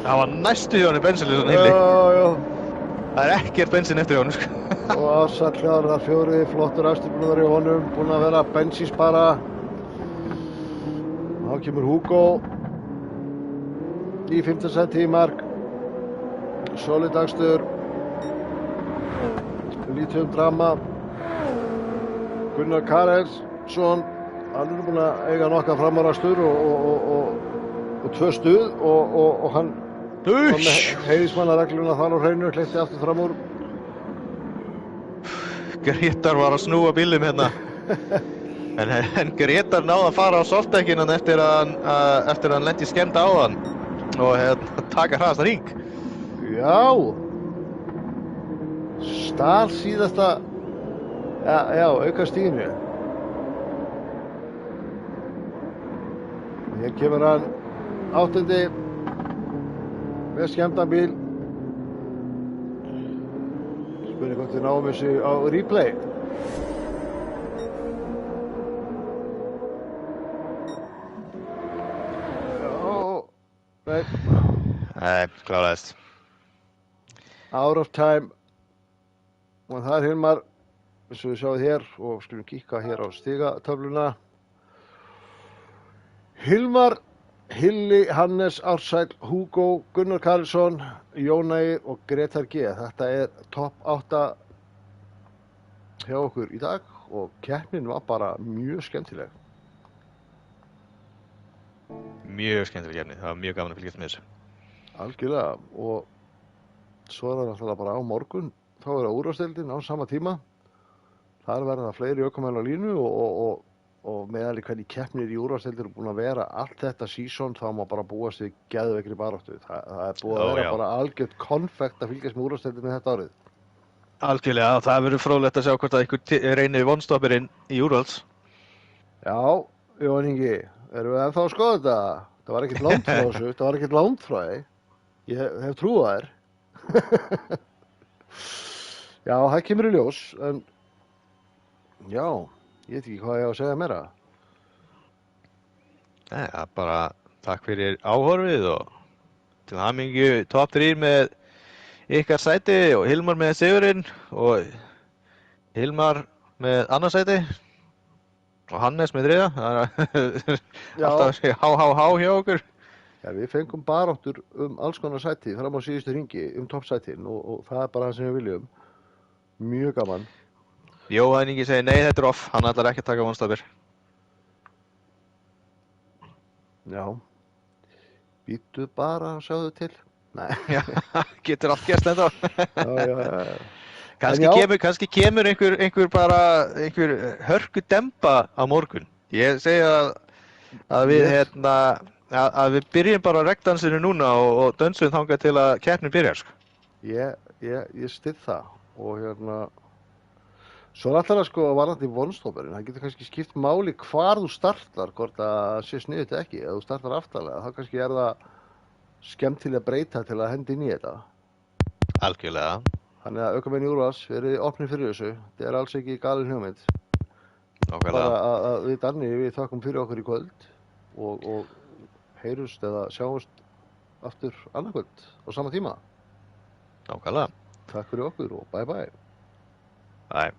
B: Það var næstu hjá honum bensinlýsan Hilli.
A: Já.
B: Það ekkert bensin eftir hjá honum, sko.
A: Og Ársæll Hjarðar 4, flottur akstur búinn að vera í honum, búinn að vera bensinspara. Þá kemur Hugo í 5. sæti í mark. Solid akstur. Lítið drama. Gunnar Karelsson, hann búinn að eiga nokkra framarakstur og 2 stuð og hann var með heiðismannaregluna þar á hreinu, hleypti aftur fram úr.
B: Grétar var að snúa bílum hérna. En Grétar náði að fara á softdekkinan eftir að hann lenti skemmda á hann og taka hraðasta hring.
A: Já. Stal síðasta, auka stíðinu. Hér kemur hann 8. með skemmdan bíl. Spurning hvort við náum þessu á replay.
B: Nei, kláraðist.
A: Out of time. Og það Hilmar, eins og við sjáum hér, og skulum kíkka hér á stigatöfluna. Hilmar, Hilli, Hannes, Ársæll, Hugo, Gunnar Karlsson, Jón Ægir og Grétar G. Þetta topp 8 hjá okkur í dag og keppnin var bara mjög skemmtileg.
B: Mjög skemmtileg keppni, það var mjög gaman að fylgjast með þessu.
A: Algjörlega, og svo það náttúrulega bara á morgun, þá það úrvalsdeildin á sama tíma. Þar verða fleiri ökumenn á línu og meðal í hvernig keppnir í úrvalsdeildin eru búin að vera allt þetta season, þá má bara búast við geðveikri baráttu. Það búið að vera bara algjört konfekt að fylgjast með úrvalsdeildinni þetta árið.
B: Algjörlega, það verður fróðlegt að sjá hvort að ykkur reynir one-stopperinn í úrvals.
A: Já, Jón Ingi, erum við ennþá að skoða þetta? Það var ekkert langt frá þessu, það var ekkert langt frá þig. Ég hef trúað þér. Já, það kemur í ljós, en já, ég veit ekki hvað ég á að segja meira.
B: Nei, það er bara takk fyrir áhorfið og til hamingju topp 3 með ykkar sæti og Hilmar með sigurinn og Hilmar með annað sæti og Hannes með 3. Það er alltaf há hjá okkur.
A: Já, við fengum baráttur alls konar sæti fram á síðustu hringi toppsætin og það er bara það sem við viljum. Mjög gaman.
B: Jóhann Ingi segir nei, þetta off, hann ætlar ekki að taka one-stopper.
A: Já. Bíddu bara, sjáðu til. Nei.
B: Já, getur allt gerst ennþá.
A: Já.
B: Kannski kemur einhver hörku demba á morgun. Ég segi að við að við byrjum bara regndansinu núna og dönsum þangað til að keppnin byrjar, sko.
A: Ég styð það og svo náttúrulega sko varðandi one-stopperinn, það getur kannski skipt máli hvar þú startar, hvort það sé sniðugt ekki. Ef þú startar aftarlega, þá kannski það skemmtilega breyta til að hendi inn í þetta.
B: Algjörlega.
A: Þannig að ökumenn í úrvals, verið opnir fyrir þessu. Þetta alls ekki galin hugmynd.
B: Nákvæmlega.
A: Bara að við Danni, við þakkum fyrir okkur í kvöld og heyrust eða sjáumst aftur annað kvöld á sama tíma.
B: Nákvæmlega.
A: Takk fyrir okkur og bye bye.
B: Bye.